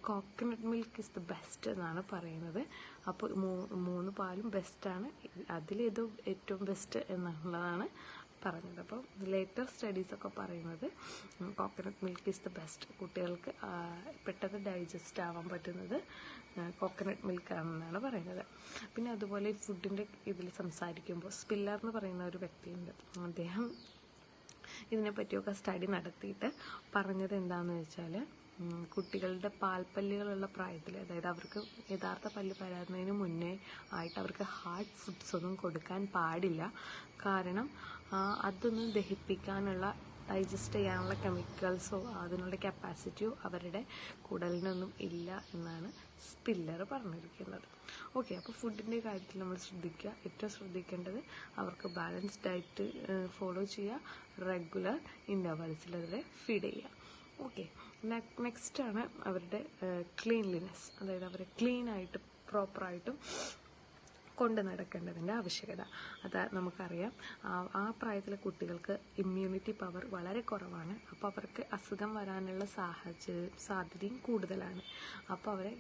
Speaker 1: coconut milk is the best എന്നാണ് പറയുന്നത്. അപ്പോൾ മൂന്ന് പാലും ബെസ്റ്റാണ്, അതിലേതോ ഏറ്റവും ബെസ്റ്റ് എന്നുള്ളതാണ് പറഞ്ഞത്. അപ്പോൾ ലേറ്റർ സ്റ്റഡീസൊക്കെ പറയുന്നത് coconut milk is the best. കുട്ടികൾക്ക് പെട്ടെന്ന് ഡൈജസ്റ്റ് ആവാൻ പറ്റുന്നത് കോക്കനട്ട് മിൽക്കാണെന്നാണ് പറയുന്നത്. പിന്നെ അതുപോലെ ഫുഡിൻ്റെ ഇതിൽ സംസാരിക്കുമ്പോൾ സ്പില്ലർ എന്ന് പറയുന്ന ഒരു വ്യക്തിയുണ്ട്. അദ്ദേഹം ഇതിനെപ്പറ്റിയൊക്കെ സ്റ്റഡി നടത്തിയിട്ട് പറഞ്ഞത് എന്താണെന്ന് വെച്ചാൽ, കുട്ടികളുടെ പാൽപ്പല്ലുകളുള്ള പ്രായത്തിൽ, അതായത് അവർക്ക് യഥാർത്ഥ പല്ല് വരാവുന്നതിന് മുന്നേ ആയിട്ട് അവർക്ക് ഹാർഡ് ഫുഡ്സ് ഒന്നും കൊടുക്കാൻ പാടില്ല. കാരണം അതൊന്നും ദഹിപ്പിക്കാനുള്ള, ഡൈജസ്റ്റ് ചെയ്യാനുള്ള കെമിക്കൽസോ അതിനുള്ള കപ്പാസിറ്റിയോ അവരുടെ കുടലിനൊന്നും ഇല്ല എന്നാണ് സ്പില്ലർ പറഞ്ഞിരിക്കുന്നത്. ഓക്കെ, അപ്പോൾ ഫുഡിൻ്റെ കാര്യത്തിൽ നമ്മൾ ശ്രദ്ധിക്കുക. ഏറ്റവും ശ്രദ്ധിക്കേണ്ടത് അവർക്ക് ബാലൻസ് ഡയറ്റ് ഫോളോ ചെയ്യുക, റെഗുലർ ഇൻ്റർവൽസിൽ അവരെ ഫീഡ് ചെയ്യുക. ഓക്കെ, നെക്സ്റ്റാണ് അവരുടെ ക്ലീൻലിനെസ്, അതായത് അവരെ ക്ലീനായിട്ട് പ്രോപ്പറായിട്ടും കൊണ്ട് നടക്കേണ്ടതിൻ്റെ ആവശ്യകത. അത് നമുക്കറിയാം, ആ പ്രായത്തിലെ കുട്ടികൾക്ക് ഇമ്മ്യൂണിറ്റി പവർ വളരെ കുറവാണ്. അപ്പോൾ അവർക്ക് അസുഖം വരാനുള്ള സാധ്യതയും കൂടുതലാണ്. അപ്പോൾ അവരെ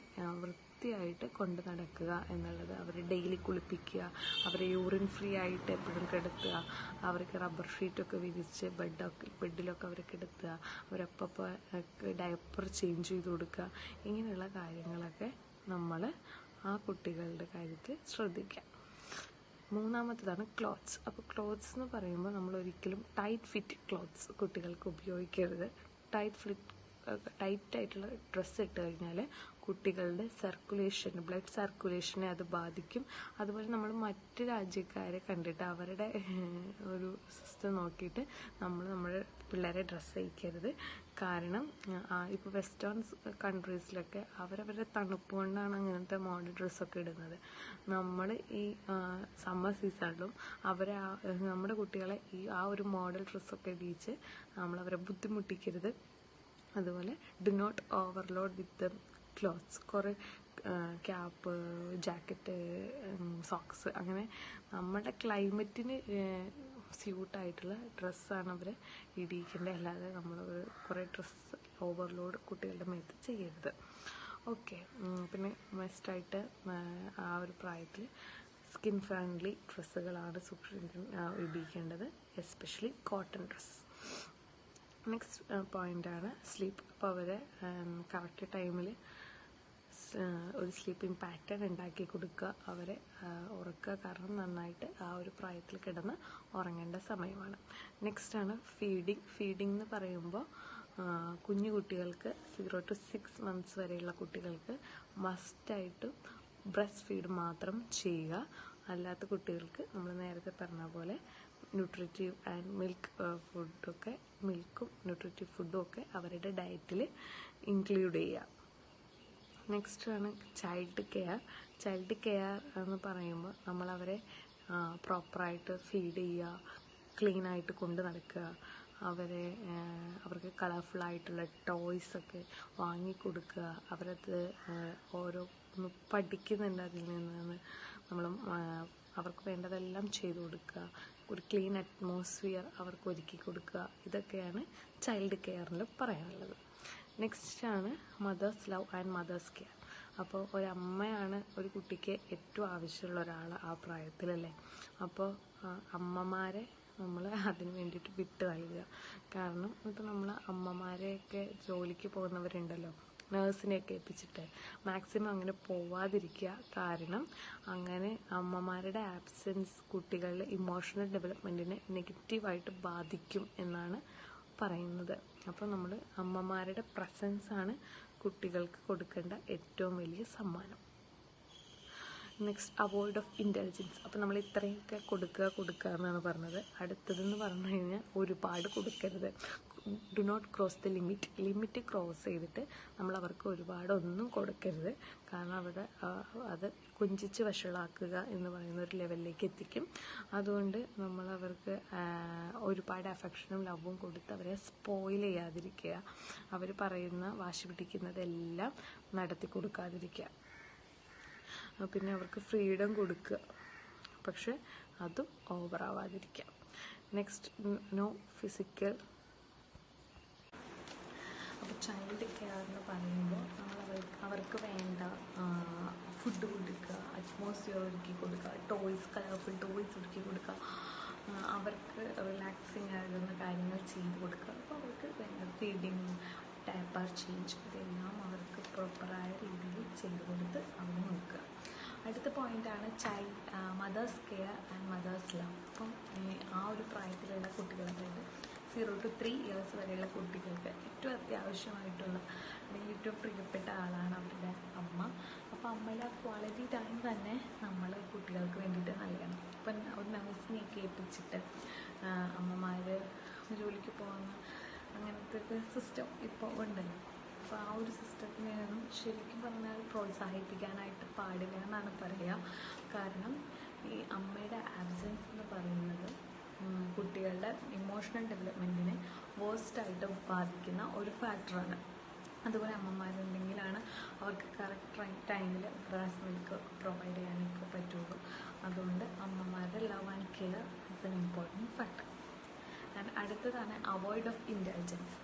Speaker 1: വൃത്തിയായിട്ട് കൊണ്ട് നടക്കുക എന്നുള്ളത്, അവരെ ഡെയിലി കുളിപ്പിക്കുക, അവരെ യൂറിൻ ഫ്രീ ആയിട്ട് എപ്പോഴും കിടത്തുക, അവർക്ക് റബ്ബർ ഷീറ്റൊക്കെ വിരിച്ച് ബെഡിലൊക്കെ അവരെ കിടത്തുക, അവരപ്പോൾ ഡയപ്പർ ചേഞ്ച് ചെയ്ത് കൊടുക്കുക. ഇങ്ങനെയുള്ള കാര്യങ്ങളൊക്കെ നമ്മൾ ആ കുട്ടികളുടെ കാര്യത്തിൽ ശ്രദ്ധിക്കാം. മൂന്നാമത്തേതാണ് ക്ലോത്ത്സ്. അപ്പോൾ ക്ലോത്ത്സ് എന്ന് പറയുമ്പോൾ നമ്മൾ ഒരിക്കലും ടൈറ്റ് ഫിറ്റ് ക്ലോത്ത്സ് കുട്ടികൾക്ക് ഉപയോഗിക്കരുത്. ടൈറ്റായിട്ടുള്ള ഡ്രസ്സ് ഇട്ട് കഴിഞ്ഞാൽ കുട്ടികളുടെ ബ്ലഡ് സർക്കുലേഷനെ അത് ബാധിക്കും. അതുപോലെ നമ്മൾ മറ്റ് രാജ്യക്കാരെ കണ്ടിട്ട് അവരുടെ ഒരു സിസ്റ്റം നോക്കിയിട്ട് നമ്മുടെ പിള്ളേരെ ഡ്രസ്സ് തയ്ക്കരുത്. കാരണം ഇപ്പോൾ വെസ്റ്റേൺ കൺട്രീസിലൊക്കെ അവരവരുടെ തണുപ്പ് കൊണ്ടാണ് അങ്ങനത്തെ മോഡൽ ഡ്രസ്സൊക്കെ ഇടുന്നത്. നമ്മൾ ഈ സമ്മർ സീസണിലും നമ്മുടെ കുട്ടികളെ ആ ഒരു മോഡൽ ഡ്രസ്സൊക്കെ ഇടിച്ച് നമ്മളവരെ ബുദ്ധിമുട്ടിക്കരുത്. അതുപോലെ do not overload with the clothes. കുറേ ക്യാപ്പ്, ജാക്കറ്റ്, സോക്സ്, അങ്ങനെ നമ്മുടെ ക്ലൈമറ്റിന് സ്യൂട്ടായിട്ടുള്ള ഡ്രസ്സാണ് അവർ ഇടിയിക്കേണ്ടത്. അല്ലാതെ നമ്മൾ കുറേ ഡ്രസ്സ് ഓവർലോഡ് കുട്ടികളുടെ മേത്ത് ചെയ്യരുത്. ഓക്കെ, പിന്നെ മസ്റ്റായിട്ട് ആ ഒരു പ്രായത്തിൽ സ്കിൻ ഫ്രണ്ട്ലി ഡ്രസ്സുകളാണ് ഇടിയിക്കേണ്ടത്, എസ്പെഷ്യലി കോട്ടൺ ഡ്രസ്സ്. നെക്സ്റ്റ് പോയിൻ്റാണ് സ്ലീപ്പ്. അപ്പോൾ അവരെ കറക്റ്റ് ടൈമിൽ ഒരു സ്ലീപ്പിംഗ് പാറ്റേൺ ഉണ്ടാക്കി കൊടുക്കുക, അവരെ ഉറക്കുക. കാരണം നന്നായിട്ട് ആ ഒരു പ്രായത്തിൽ കിടന്ന് ഉറങ്ങേണ്ട സമയമാണ്. നെക്സ്റ്റാണ് ഫീഡിങ് എന്ന് പറയുമ്പോൾ കുഞ്ഞു കുട്ടികൾക്ക് 0 to 6 months വരെയുള്ള കുട്ടികൾക്ക് മസ്റ്റായിട്ടും ബ്രസ്റ്റ് ഫീഡ് മാത്രം ചെയ്യുക. അല്ലാത്ത കുട്ടികൾക്ക് നമ്മൾ നേരത്തെ പറഞ്ഞ പോലെ ന്യൂട്രിറ്റീവ് ആൻഡ് മിൽക്കും ന്യൂട്രിറ്റീവ് ഫുഡും ഒക്കെ അവരുടെ ഡയറ്റിൽ ഇൻക്ലൂഡ് ചെയ്യുക. നെക്സ്റ്റാണ് ചൈൽഡ് കെയർ എന്ന് പറയുമ്പോൾ നമ്മളവരെ പ്രോപ്പറായിട്ട് ഫീഡ് ചെയ്യുക, ക്ലീനായിട്ട് കൊണ്ട് നടക്കുക, അവർക്ക് കളർഫുള്ളായിട്ടുള്ള ടോയ്സൊക്കെ വാങ്ങിക്കൊടുക്കുക, അവരത് ഓരോന്ന് പഠിക്കുന്നുണ്ട്, അതിൽ നിന്ന് നമ്മൾ അവർക്ക് വേണ്ടതെല്ലാം ചെയ്തു കൊടുക്കുക, ഒരു ക്ലീൻ അറ്റ്മോസ്ഫിയർ അവർക്ക് ഒരുക്കി കൊടുക്കുക. ഇതൊക്കെയാണ് ചൈൽഡ് കെയറിൽ പറയാനുള്ളത്. നെക്സ്റ്റാണ് mother's love and mother's care. അപ്പോൾ ഒരമ്മയാണ് ഒരു കുട്ടിക്ക് ഏറ്റവും ആവശ്യമുള്ള ഒരാൾ ആ പ്രായത്തിലല്ലേ. അപ്പോൾ അമ്മമാരെ നമ്മൾ അതിന് വേണ്ടിയിട്ട് വിട്ട് നൽകുക. കാരണം ഇപ്പോൾ നമ്മൾ അമ്മമാരെയൊക്കെ ജോലിക്ക് പോകുന്നവരുണ്ടല്ലോ, നേഴ്സിനെയൊക്കെ ഏൽപ്പിച്ചിട്ട് മാക്സിമം അങ്ങനെ പോവാതിരിക്കുക. കാരണം അങ്ങനെ അമ്മമാരുടെ ആബ്സെൻസ് കുട്ടികളുടെ ഇമോഷണൽ ഡെവലപ്മെൻറ്റിനെ നെഗറ്റീവായിട്ട് ബാധിക്കും എന്നാണ് പറയുന്നത്. അപ്പോൾ നമ്മൾ അമ്മമാരുടെ പ്രസൻസാണ് കുട്ടികൾക്ക് കൊടുക്കേണ്ട ഏറ്റവും വലിയ സമ്മാനം. Next avoid of intelligence. അപ്പോൾ നമ്മൾ ഇത്രയൊക്കെ കൊടുക്കുക എന്നാണ് പറഞ്ഞത്. അടുത്തതെന്ന് പറഞ്ഞു കഴിഞ്ഞാൽ ഒരുപാട് കൊടുക്കരുത്. Do not cross the limit cross ചെയ്തിട്ട് നമ്മൾ അവർക്ക് ഒരുപാടൊന്നും കൊടുക്കരുത്. കാരണം അവിടെ അത് കൊഞ്ചിച്ച് വഷളാക്കുക എന്ന് പറയുന്ന ഒരു ലെവലിലേക്ക് എത്തിക്കും. അതുകൊണ്ട് നമ്മൾ അവർക്ക് ഒരുപാട് അഫെക്ഷനും ലവും കൊടുത്ത് അവരെ സ്പോയിൽ ചെയ്യാതിരിക്കുക. അവർ പറയുന്ന വാശി പിടിക്കുന്നതെല്ലാം നടത്തി കൊടുക്കാതിരിക്കുക. പിന്നെ അവർക്ക് ഫ്രീഡം കൊടുക്കുക, പക്ഷെ അതും ഓവറാവാതിരിക്കുക. Next, no physical. അപ്പോൾ ചൈൽഡ് കെയർ എന്ന് പറയുമ്പോൾ നമ്മൾ അവർക്ക് വേണ്ട ഫുഡ് കൊടുക്കുക, അറ്റ്മോസ്ഫിയർ ഒരുക്കി കൊടുക്കുക, ടോയ്സ്, കളർഫുൾ ടോയ്സ് ഒരുക്കി കൊടുക്കുക, അവർക്ക് റിലാക്സിങ് ആകുന്ന കാര്യങ്ങൾ ചെയ്ത് കൊടുക്കുക. അപ്പോൾ അവർക്ക് വേണ്ട ഫീഡിങ്, ഡയപ്പർ ചേഞ്ച്, ഇതെല്ലാം അവർക്ക് പ്രോപ്പറായ രീതിയിൽ ചെയ്ത് കൊടുത്ത് അവർ നോക്കുക. അടുത്ത പോയിൻ്റാണ് mother's care and mother's love. അപ്പം ആ ഒരു പ്രായത്തിലുള്ള കുട്ടികൾ, അതായത് 0 to 3 years വരെയുള്ള കുട്ടികൾക്ക് ഏറ്റവും അത്യാവശ്യമായിട്ടുള്ള അല്ലെങ്കിൽ ഏറ്റവും പ്രിയപ്പെട്ട ആളാണ് അവരുടെ അമ്മ. അപ്പോൾ അമ്മയുടെ ആ ക്വാളിറ്റി ടൈം തന്നെ നമ്മൾ കുട്ടികൾക്ക് വേണ്ടിയിട്ട് നൽകണം. ഇപ്പം ഒരു നഴ്സിനെയൊക്കെ ഏൽപ്പിച്ചിട്ട് അമ്മമാർ ജോലിക്ക് പോകുന്ന അങ്ങനത്തെ ഒരു സിസ്റ്റം ഇപ്പോൾ ഉണ്ടല്ലോ. അപ്പോൾ ആ ഒരു സിസ്റ്റത്തിനെയൊന്നും ശരിക്കും പറഞ്ഞാൽ പ്രോത്സാഹിപ്പിക്കാനായിട്ട് പാടില്ല എന്നാണ് പറയുക. കാരണം ഈ അമ്മയുടെ ആബ്സെൻസ് എന്ന് പറയുന്നത് കുട്ടികളുടെ ഇമോഷണൽ ഡെവലപ്മെൻറ്റിനെ വേഴ്സ്റ്റായിട്ട് ബാധിക്കുന്ന ഒരു ഫാക്ടറാണ്. അതുപോലെ അമ്മമാരുണ്ടെങ്കിലാണ് അവർക്ക് കറക്റ്റ് ടൈമിൽ ബ്രാസ്റ്റ് മിൽക്ക് പ്രൊവൈഡ് ചെയ്യാനൊക്കെ പറ്റുള്ളൂ. അതുകൊണ്ട് അമ്മമാരുടെ love and care is an important factor. And അടുത്തതാണ് അവോയ്ഡ് ഓഫ് ഇൻ്റലിജൻസ്.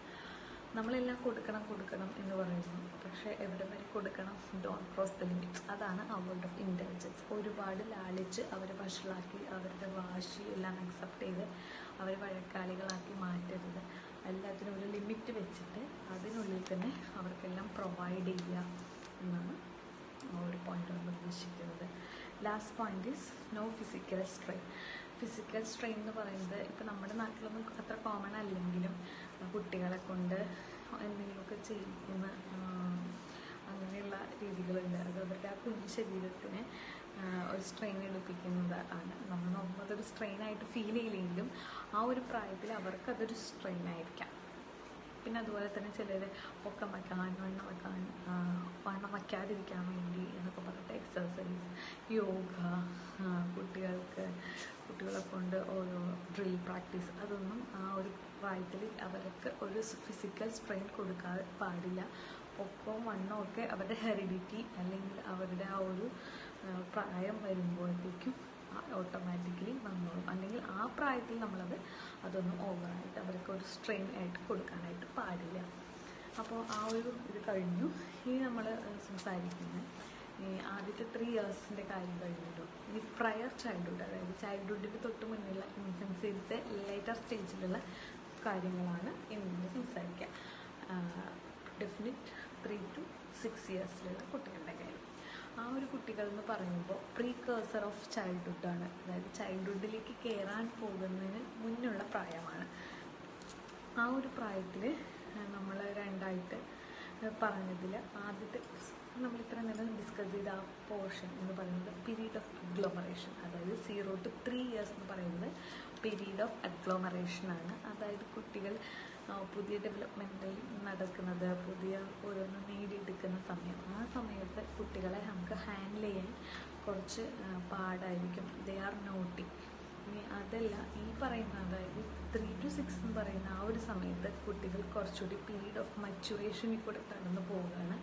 Speaker 1: നമ്മളെല്ലാം കൊടുക്കണം എന്ന് പറയുന്നു, പക്ഷേ എവിടെ വരെ കൊടുക്കണം? Don't cross the limits. അതാണ് അവോയ്ഡ് ഓഫ് ഇൻ്റലിജൻസ്. ഒരുപാട് ലാളിച്ച് അവരെ വഷളാക്കി അവരുടെ വാശി എല്ലാം അക്സെപ്റ്റ് ചെയ്ത് അവരെ വഴക്കാളികളാക്കി മാറ്റരുത്. എല്ലാത്തിനും ഒരു ലിമിറ്റ് വെച്ചിട്ട് അതിനുള്ളിൽ തന്നെ അവർക്കെല്ലാം പ്രൊവൈഡ് ചെയ്യുക എന്നാണ് ആ ഒരു പോയിന്റ് കൊണ്ട് ഉദ്ദേശിക്കുന്നത്. Last point is no physical strain. Physical strain എന്ന് പറയുന്നത് ഇപ്പം നമ്മുടെ നാട്ടിലൊന്നും അത്ര കോമൺ അല്ലെങ്കിലും കുട്ടികളെ കൊണ്ട് എന്തെങ്കിലുമൊക്കെ ചെയ്യുന്ന അങ്ങനെയുള്ള രീതികളുണ്ട്. അത് അവരുടെ ആ കുഞ്ഞു ശരീരത്തിന് ഒരു സ്ട്രെയിൻ എടുപ്പിക്കുന്നതാണ്. നമ്മൾ നോക്കുമ്പോൾ അതൊരു സ്ട്രെയിനായിട്ട് ഫീൽ ചെയ്യില്ലെങ്കിലും ആ ഒരു പ്രായത്തിൽ അവർക്കതൊരു സ്ട്രെയിൻ ആയിരിക്കാം. പിന്നെ അതുപോലെ തന്നെ ചിലർ പൊക്കം വയ്ക്കാൻ, വണ്ണം വയ്ക്കാതിരിക്കാൻ വേണ്ടി എന്നൊക്കെ പറഞ്ഞിട്ട് എക്സസൈസ്, യോഗ, കുട്ടികളെ കൊണ്ട് ഓരോ ഡ്രിൽ പ്രാക്ടീസ്, അതൊന്നും ആ ഒരു പ്രായത്തിൽ അവർക്ക് ഒരു ഫിസിക്കൽ സ്ട്രെയിൻ കൊടുക്കാൻ പാടില്ല. പൊക്കവും വണ്ണവും ഒക്കെ അവരുടെ ഹെറിഡിറ്റി അല്ലെങ്കിൽ അവരുടെ ആ ഒരു പ്രായം വരുമ്പോഴത്തേക്കും ഓട്ടോമാറ്റിക്കലി വന്നോളും. അല്ലെങ്കിൽ ആ പ്രായത്തിൽ അതൊന്നും ഓവറായിട്ട് അവർക്ക് ഒരു സ്ട്രെയിൻ ആയിട്ട് കൊടുക്കാനായിട്ട് പാടില്ല. അപ്പോൾ ആ ഒരു ഇത് കഴിഞ്ഞു. ഇനി നമ്മൾ സംസാരിക്കുന്നത് ആദ്യത്തെ 3 yearsൻ്റെ കാര്യം കഴിഞ്ഞിട്ടു. ഇനി പ്രയർ ചൈൽഡ്ഹുഡ്, അതായത് ചൈൽഡ്ഹുഡിന് തൊട്ട് മുന്നിലുള്ള ഇൻഫൻസിയിലത്തെ ലേറ്റർ സ്റ്റേജിലുള്ള കാര്യങ്ങളാണ് ഇന്ന് സംസാരിക്കുക. ഡെഫിനിറ്റ് 3 to 6 yearsലുള്ള കുട്ടികളുടെ കാര്യം. ആ ഒരു കുട്ടികൾ എന്ന് പറയുമ്പോൾ പ്രീകേഴ്സർ ഓഫ് ചൈൽഡ്ഹുഡാണ്. അതായത് ചൈൽഡ്ഹുഡിലേക്ക് കയറാൻ പോകുന്നതിന് മുന്നുള്ള പ്രായമാണ്. ആ ഒരു പ്രായത്തിൽ നമ്മൾ രണ്ടായിട്ട് പറഞ്ഞതിൽ ആദ്യത്തെ നമ്മൾ ഇത്ര നേരം ഡിസ്കസ് ചെയ്ത ആ പോർഷൻ എന്ന് പറയുന്നത് പീരീഡ് ഓഫ് അഗ്ലോമറേഷൻ, അതായത് 0 to 3 years എന്ന് പറയുന്നത് പീരീഡ് ഓഫ് അഗ്ലോമറേഷനാണ്. അതായത് കുട്ടികൾ പുതിയ ഡെവലപ്മെൻറ്റിൽ നടക്കുന്നത്, പുതിയ ഓരോന്ന് നേടിയെടുക്കുന്ന സമയം. ആ സമയത്ത് കുട്ടികളെ നമുക്ക് ഹാൻഡിൽ ചെയ്യാൻ കുറച്ച് പാടായിരിക്കും. They are naughty. ഇനി അതല്ല, ഈ പറയുന്ന അതായത് 3 to 6 എന്ന് പറയുന്ന ആ ഒരു സമയത്ത് കുട്ടികൾ കുറച്ചുകൂടി പീരീഡ് ഓഫ് മച്ചുറേഷനിൽ കൂടെ കടന്നു പോവുകയാണ്.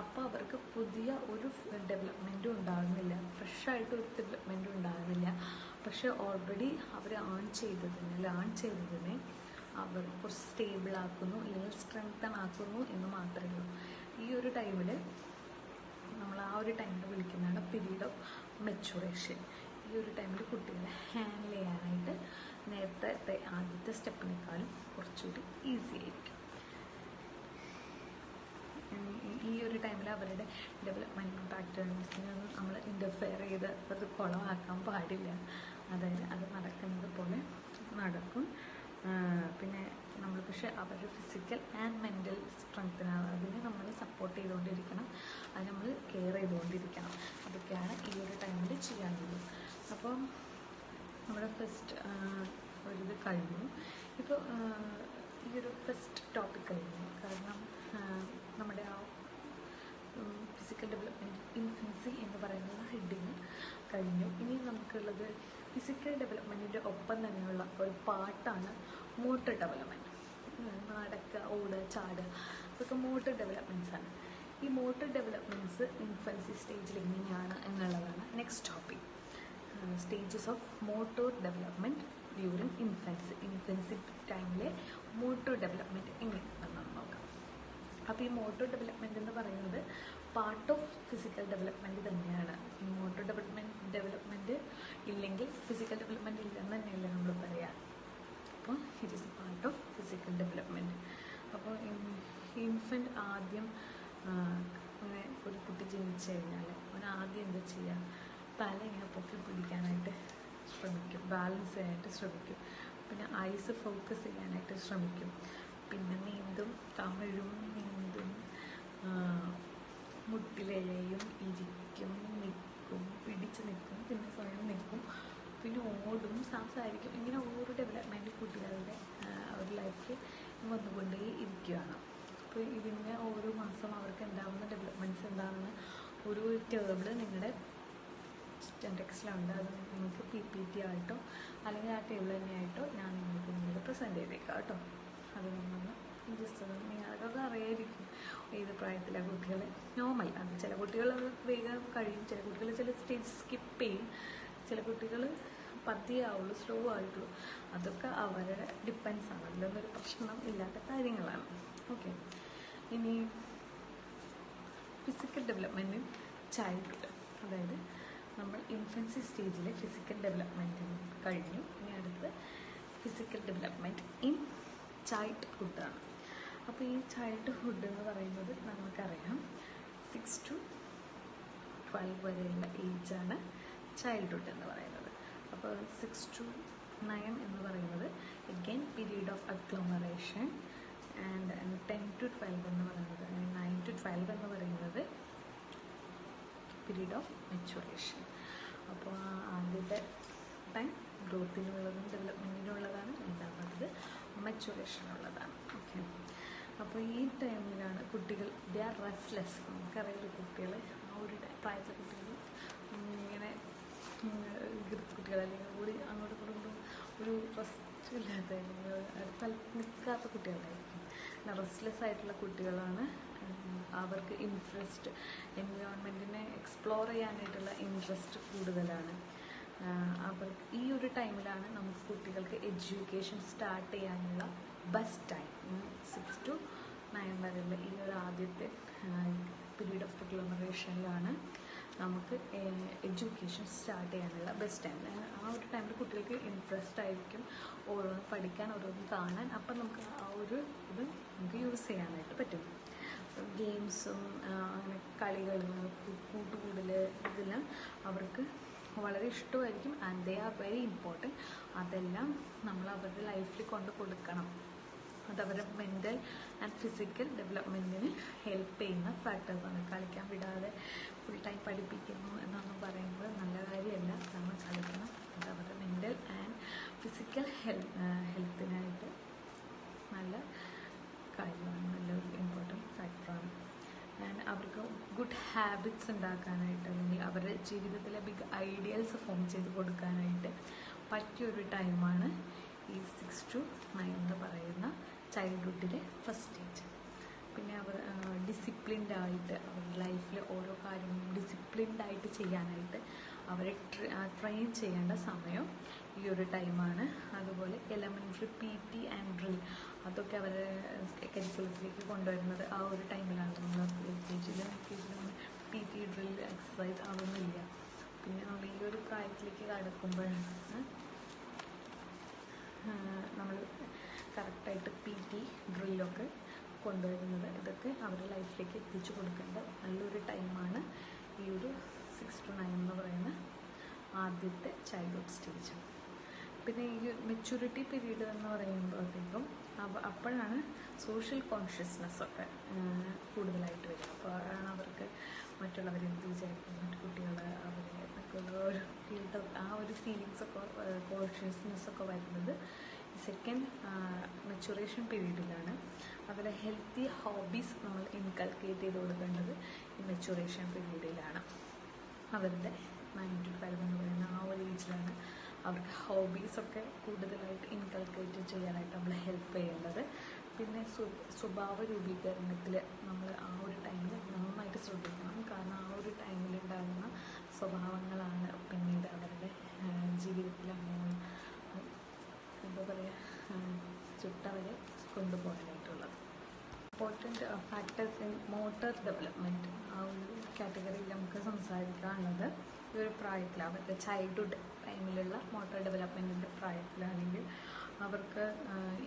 Speaker 1: അപ്പോൾ അവർക്ക് പുതിയ ഒരു ഡെവലപ്മെൻറ്റും ഉണ്ടാകുന്നില്ല, ഫ്രഷായിട്ട് ഒരു ഡെവലപ്മെൻറ്റും ഉണ്ടാകുന്നില്ല. പക്ഷെ ഓൾറെഡി അവർ ലേൺ ചെയ്തതിനെ അവർ കുറച്ച് സ്റ്റേബിളാക്കുന്നു അല്ലെങ്കിൽ സ്ട്രെങ്തൻ ആക്കുന്നു എന്ന് മാത്രമേ ഉള്ളൂ. ഈ ഒരു ടൈമിൽ നമ്മൾ ആ ഒരു ടൈമിൽ വിളിക്കുന്നതാണ് പീരീഡ് ഓഫ് മെച്ചുറേഷൻ. ഈ ഒരു ടൈമിൽ കുട്ടികളെ ഹാൻഡിൽ ചെയ്യാനായിട്ട് നേരത്തെ ആദ്യത്തെ സ്റ്റെപ്പിനേക്കാളും കുറച്ചുകൂടി ഈസി ആയിരിക്കും. ഈ ഒരു ടൈമിൽ അവരുടെ ഡെവലപ്മെൻറ്റ് പാറ്റേൺസിനൊന്നും നമ്മൾ ഇൻ്റർഫെയർ ചെയ്ത് അത് കുളമാക്കാൻ പാടില്ല. അതായത് അത് നടക്കുന്നത് പോലെ നടക്കും. പിന്നെ നമ്മളിപ്പോൾ പക്ഷേ അവരുടെ ഫിസിക്കൽ ആൻഡ് മെൻ്റൽ സ്ട്രെങ്ത്തിനാണ്. അതിനെ നമ്മൾ സപ്പോർട്ട് ചെയ്തുകൊണ്ടിരിക്കണം, അത് നമ്മൾ കെയർ ചെയ്തുകൊണ്ടിരിക്കണം. അതൊക്കെയാണ് ഈ ഒരു ടൈമിൽ ചെയ്യാനുള്ളത്. അപ്പം നമ്മുടെ ഫസ്റ്റ് ഒരിത് കഴിഞ്ഞു. ഇപ്പോൾ ഈ ഒരു ഫസ്റ്റ് ടോപ്പിക് കഴിഞ്ഞു. കാരണം നമ്മുടെ ആ ഫിസിക്കൽ ഡെവലപ്മെൻറ്റ് ഇൻഫൻസി എന്ന് പറയുന്ന ഹെഡിങ് കഴിഞ്ഞു. ഇനി നമുക്കുള്ളത് ഫിസിക്കൽ ഡെവലപ്മെൻറ്റിൻ്റെ ഒപ്പം തന്നെയുള്ള ഒരു പാർട്ടാണ് മോട്ടർ ഡെവലപ്മെൻറ്റ്. നടക്കുക, ഓടുക, ചാടുക, അതൊക്കെ മോട്ടർ ഡെവലപ്മെൻറ്റ്സാണ്. ഈ മോട്ടർ ഡെവലപ്മെൻറ്റ്സ് ഇൻഫൻസി സ്റ്റേജിൽ എങ്ങനെയാണ് എന്നുള്ളതാണ് next topic. Stages of motor development during infancy ടൈമിലെ മോട്ടോർ ഡെവലപ്മെൻറ്റ് എങ്ങനെയാണെന്ന് നോക്കാം. അപ്പോൾ ഈ മോട്ടോർ ഡെവലപ്മെൻറ്റ് എന്ന് പറയുന്നത് പാർട്ട് ഓഫ് ഫിസിക്കൽ ഡെവലപ്മെൻറ്റ് തന്നെയാണ്. ഈ മോട്ടോർ ഡെവലപ്മെൻറ്റ് ഇല്ലെങ്കിൽ ഫിസിക്കൽ ഡെവലപ്മെൻറ്റ് ഇല്ലെന്ന് തന്നെയല്ലേ നമ്മൾ പറയുക. അപ്പോൾ it is A part of physical development. അപ്പോൾ ഇൻഫൻറ്റ് ആദ്യം ഇങ്ങനെ ഒരു കുട്ടി ജനിച്ചു കഴിഞ്ഞാൽ അവൻ ആദ്യം എന്താ ചെയ്യുക? തല ഇങ്ങനെ പൊക്കി പിടിക്കാനായിട്ട് ശ്രമിക്കും, ബാലൻസ് ചെയ്യാനായിട്ട് ശ്രമിക്കും, പിന്നെ ഐസ് ഫോക്കസ് ചെയ്യാനായിട്ട് ശ്രമിക്കും, പിന്നെ നീന്തും, കമിഴും, നീന്തും, മുട്ടിലെഴയും, ഇരിക്കും, നിൽക്കും, പിടിച്ച് നിൽക്കും, പിന്നെ സ്വയം നിൽക്കും, പിന്നെ ഓടും, സംസാരിക്കും. ഇങ്ങനെ ഓരോ ഡെവലപ്മെൻറ്റ് കുട്ടികളുടെ ഒരു ലൈഫിൽ വന്നുകൊണ്ടേ ഇരിക്കുകയാണ്. അപ്പോൾ ഇതിൻ്റെ ഓരോ മാസം അവർക്ക് ഉണ്ടാകുന്ന ഡെവലപ്മെൻറ്റ്സ് എന്താണെന്ന് ഒരു ടേബിൾ നിങ്ങളുടെ ടെക്സ്റ്റിലുണ്ട്. അത് നിങ്ങൾക്ക് PPT ആയിട്ടോ അല്ലെങ്കിൽ ആ ടേബിൾ തന്നെയായിട്ടോ ഞാൻ നിങ്ങൾക്ക് മുന്നിൽ പ്രസൻറ്റ് ചെയ്തേക്കാം കേട്ടോ. അത് നമ്മൾ ജസ്റ്റ് നിങ്ങൾക്കൊക്കെ അറിയായിരിക്കും ഏത് പ്രായത്തിലെ കുട്ടികൾ നോർമൽ. അത് ചില കുട്ടികൾ വേഗം കഴിയും, ചില കുട്ടികൾ ചില സ്റ്റേജ് സ്കിപ്പ് ചെയ്യും, ചില കുട്ടികൾ പതിയെ ആവുള്ളൂ, സ്ലോ ആയിട്ടുള്ളൂ. അതൊക്കെ അവരുടെ ഡിപ്പെൻസ് ആണ്, അതിലൊന്നൊരു പ്രശ്നം ഇല്ലാത്ത കാര്യങ്ങളാണ്. ഓക്കെ, ഇനി ഫിസിക്കൽ ഡെവലപ്മെൻറ്റ് ഇൻ ചൈൽഡ്ഹുഡ്, അതായത് നമ്മൾ ഇൻഫൻസി സ്റ്റേജിലെ ഫിസിക്കൽ ഡെവലപ്മെൻറ്റ് കഴിഞ്ഞു. ഇനി അടുത്ത് ഫിസിക്കൽ ഡെവലപ്മെൻറ്റ് ഇൻ ചൈൽഡ്ഹുഡാണ്. അപ്പോൾ ഈ ചൈൽഡ്ഹുഡ് എന്ന് പറയുന്നത് നമുക്കറിയാം 6 to 12 വരെയുള്ള ഏജാണ് ചൈൽഡ്ഹുഡ് എന്ന് പറയുന്നത്. അപ്പോൾ 6 to 9 എന്ന് പറയുന്നത് again period of agglomeration, and 10 to 12 എന്ന് പറയുന്നത്, 9 to 12 എന്ന് പറയുന്നത് പീരീഡ് ഓഫ് മെച്ചുറേഷൻ. അപ്പോൾ ആദ്യത്തെ ടൈം ഗ്രോത്തിനുള്ളതും ഡെവലപ്മെൻറ്റിനുള്ളതാണ്, രണ്ടാമത്തത് മെച്ചുറേഷനുള്ളതാണ്. ഓക്കെ, അപ്പോൾ ഈ ടൈമിലാണ് കുട്ടികൾ ദേ ആർ റെസ്റ്റ്ലെസ്. നമുക്കറിയാം കുട്ടികൾ ആ ഒരു പ്രായത്തിലെ കുട്ടികൾ ഇങ്ങനെ കുട്ടികൾ അല്ലെങ്കിൽ കൂടി അങ്ങോട്ടും ഇങ്ങോട്ടും ഒരു റെസ്റ്റ് ഇല്ലാത്ത അടുത്ത നിൽക്കാത്ത കുട്ടികളായിരിക്കും. റെസ്റ്റ്ലെസ് ആയിട്ടുള്ള കുട്ടികളാണ്. അവർക്ക് ഇൻട്രസ്റ്റ്, എൻവയോൺമെൻറ്റിനെ എക്സ്പ്ലോർ ചെയ്യാനായിട്ടുള്ള ഇൻട്രസ്റ്റ് കൂടുതലാണ് അവർക്ക്. ഈ ഒരു ടൈമിലാണ് നമുക്ക് കുട്ടികൾക്ക് എഡ്യൂക്കേഷൻ സ്റ്റാർട്ട് ചെയ്യാനുള്ള ബെസ്റ്റ് ടൈം. 6 to 9 വരെയുള്ള ഈ ഒരു ആദ്യത്തെ പീരീഡ് ഓഫ് അഗ്ലോമറേഷനിലാണ് നമുക്ക് എഡ്യൂക്കേഷൻ സ്റ്റാർട്ട് ചെയ്യാനുള്ള ബെസ്റ്റ് ടൈം. ആ ഒരു ടൈമിൽ കുട്ടികൾക്ക് ഇൻട്രസ്റ്റ് ആയിരിക്കും ഓരോന്ന് പഠിക്കാൻ, ഓരോന്ന് കാണാൻ. അപ്പം നമുക്ക് ആ ഒരു ഇത് നമുക്ക് യൂസ് ചെയ്യാനായിട്ട് പറ്റും. ഗെയിംസും അങ്ങനെ കളികൾ, കൂട്ടുകൂടൽ, ഇതെല്ലാം അവർക്ക് വളരെ ഇഷ്ടമായിരിക്കും. And they are very important. അതെല്ലാം നമ്മൾ അവരുടെ ലൈഫിൽ കൊണ്ട് കൊടുക്കണം. അതവരുടെ മെൻ്റൽ ആൻഡ് ഫിസിക്കൽ ഡെവലപ്മെൻറ്റിന് ഹെൽപ്പ് ചെയ്യുന്ന ഫാക്ടേഴ്സാണ്. കളിക്കാൻ വിടാതെ ഫുൾ ടൈം പഠിപ്പിക്കുന്നു എന്നൊന്നും പറയുന്നത് നല്ല കാര്യമല്ല. നമ്മൾ കളിക്കണം. അത് അവരുടെ മെൻ്റൽ ആൻഡ് ഫിസിക്കൽ ഹെൽത്തിനായിട്ട് നല്ല കാര്യമാണ്, നല്ലൊരു ഇമ്പോർട്ടൻറ്റ് ഫാക്ടറാണ്. ആൻഡ് അവർക്ക് ഗുഡ് ഹാബിറ്റ്സ് ഉണ്ടാക്കാനായിട്ട്, അല്ലെങ്കിൽ അവരുടെ ജീവിതത്തിലെ ബിഗ് ഐഡിയൽസ് ഫോം ചെയ്ത് കൊടുക്കാനായിട്ട് പറ്റിയൊരു ടൈമാണ് ഈ 6 to 9 എന്ന് പറയുന്ന ചൈൽഡ്ഹുഡിലെ ഫസ്റ്റ് സ്റ്റേജ്. പിന്നെ അവർ ഡിസിപ്ലിൻഡ് ആയിട്ട് അവരുടെ ലൈഫിൽ ഓരോ കാര്യങ്ങളും ഡിസിപ്ലിൻഡ് ആയിട്ട് ചെയ്യാനായിട്ട് അവരെ ട്രെയിൻ ചെയ്യേണ്ട സമയം ഈ ഒരു ടൈമാണ്. അതുപോലെ എലമെൻ്ററി PT ആൻഡ് ഡ്രിൽ അതൊക്കെ അവരെ കരിക്കുലത്തിലേക്ക് കൊണ്ടുവരുന്നത് ആ ഒരു ടൈമിലാണ്. നമ്മൾ LKG PT ഡ്രിൽ എക്സസൈസ് അതൊന്നുമില്ല. പിന്നെ നമ്മൾ ഈ ഒരു പ്രായത്തിലേക്ക് കടക്കുമ്പോഴാണ് നമ്മൾ കറക്റ്റായിട്ട് PT ഡ്രില്ലൊക്കെ കൊണ്ടുവരുന്നത്. ഇതൊക്കെ അവരുടെ ലൈഫിലേക്ക് എത്തിച്ചു കൊടുക്കേണ്ട നല്ലൊരു ടൈമാണ് ഈ ഒരു 6 to 9 എന്ന് പറയുന്ന ആദ്യത്തെ ചൈൽഡ്ഹുഡ് സ്റ്റേജ്. പിന്നെ ഈ മെച്യൂരിറ്റി പീരീഡ് എന്ന് പറയുമ്പോഴത്തേക്കും അപ്പോഴാണ് സോഷ്യൽ കോൺഷ്യസ്നെസ്സൊക്കെ കൂടുതലായിട്ട് വരിക. അപ്പോഴാണ് അവർക്ക് മറ്റുള്ളവരെന്ത് വിചാരിക്കും, മറ്റു കുട്ടികൾ അവരെ എന്നൊക്കെയുള്ള ഒരു ഫീൽഡ്, ആ ഒരു ഫീലിങ്സൊക്കെ കോൺഷ്യസ്നെസ്സൊക്കെ വരുന്നത് സെക്കൻഡ് മെച്യൂറേഷൻ പീരീഡിലാണ്. അതുപോലെ ഹെൽത്തി ഹോബീസ് നമ്മൾ ഇൻകൾക്കേറ്റ് ചെയ്ത് കൊടുക്കേണ്ടത് ഈ മെച്യൂറേഷൻ പീരീഡിലാണ്. അവരുടെ 9 to 12 എന്ന് പറയുന്ന ആ ഒരു ഏജിലാണ് അവർക്ക് ഹോബീസൊക്കെ കൂടുതലായിട്ട് ഇൻകൾക്കേറ്റ് ചെയ്യാനായിട്ട് നമ്മൾ ഹെൽപ്പ് ചെയ്യേണ്ടത്. പിന്നെ സ്വഭാവ രൂപീകരണത്തിൽ നമ്മൾ ആ ഒരു ടൈമിൽ നന്നായിട്ട് ശ്രദ്ധിക്കണം. കാരണം ആ ഒരു ടൈമിലുണ്ടാകുന്ന സ്വഭാവങ്ങളാണ് പിന്നീട് അവരുടെ ജീവിതത്തിൽ എന്താ പറയുക, ചുട്ടവരെ കൊണ്ടുപോകാനായിട്ടുള്ളത്. Important factors in motor development, ആ ഒരു കാറ്റഗറിയിൽ നമുക്ക് സംസാരിക്കാനുള്ളത് ഈ ഒരു പ്രായത്തിൽ, അവരുടെ ചൈൽഡ്ഹുഡ് ടൈമിലുള്ള മോട്ടോർ ഡെവലപ്മെൻറ്റിൻ്റെ പ്രായത്തിലാണെങ്കിൽ അവർക്ക്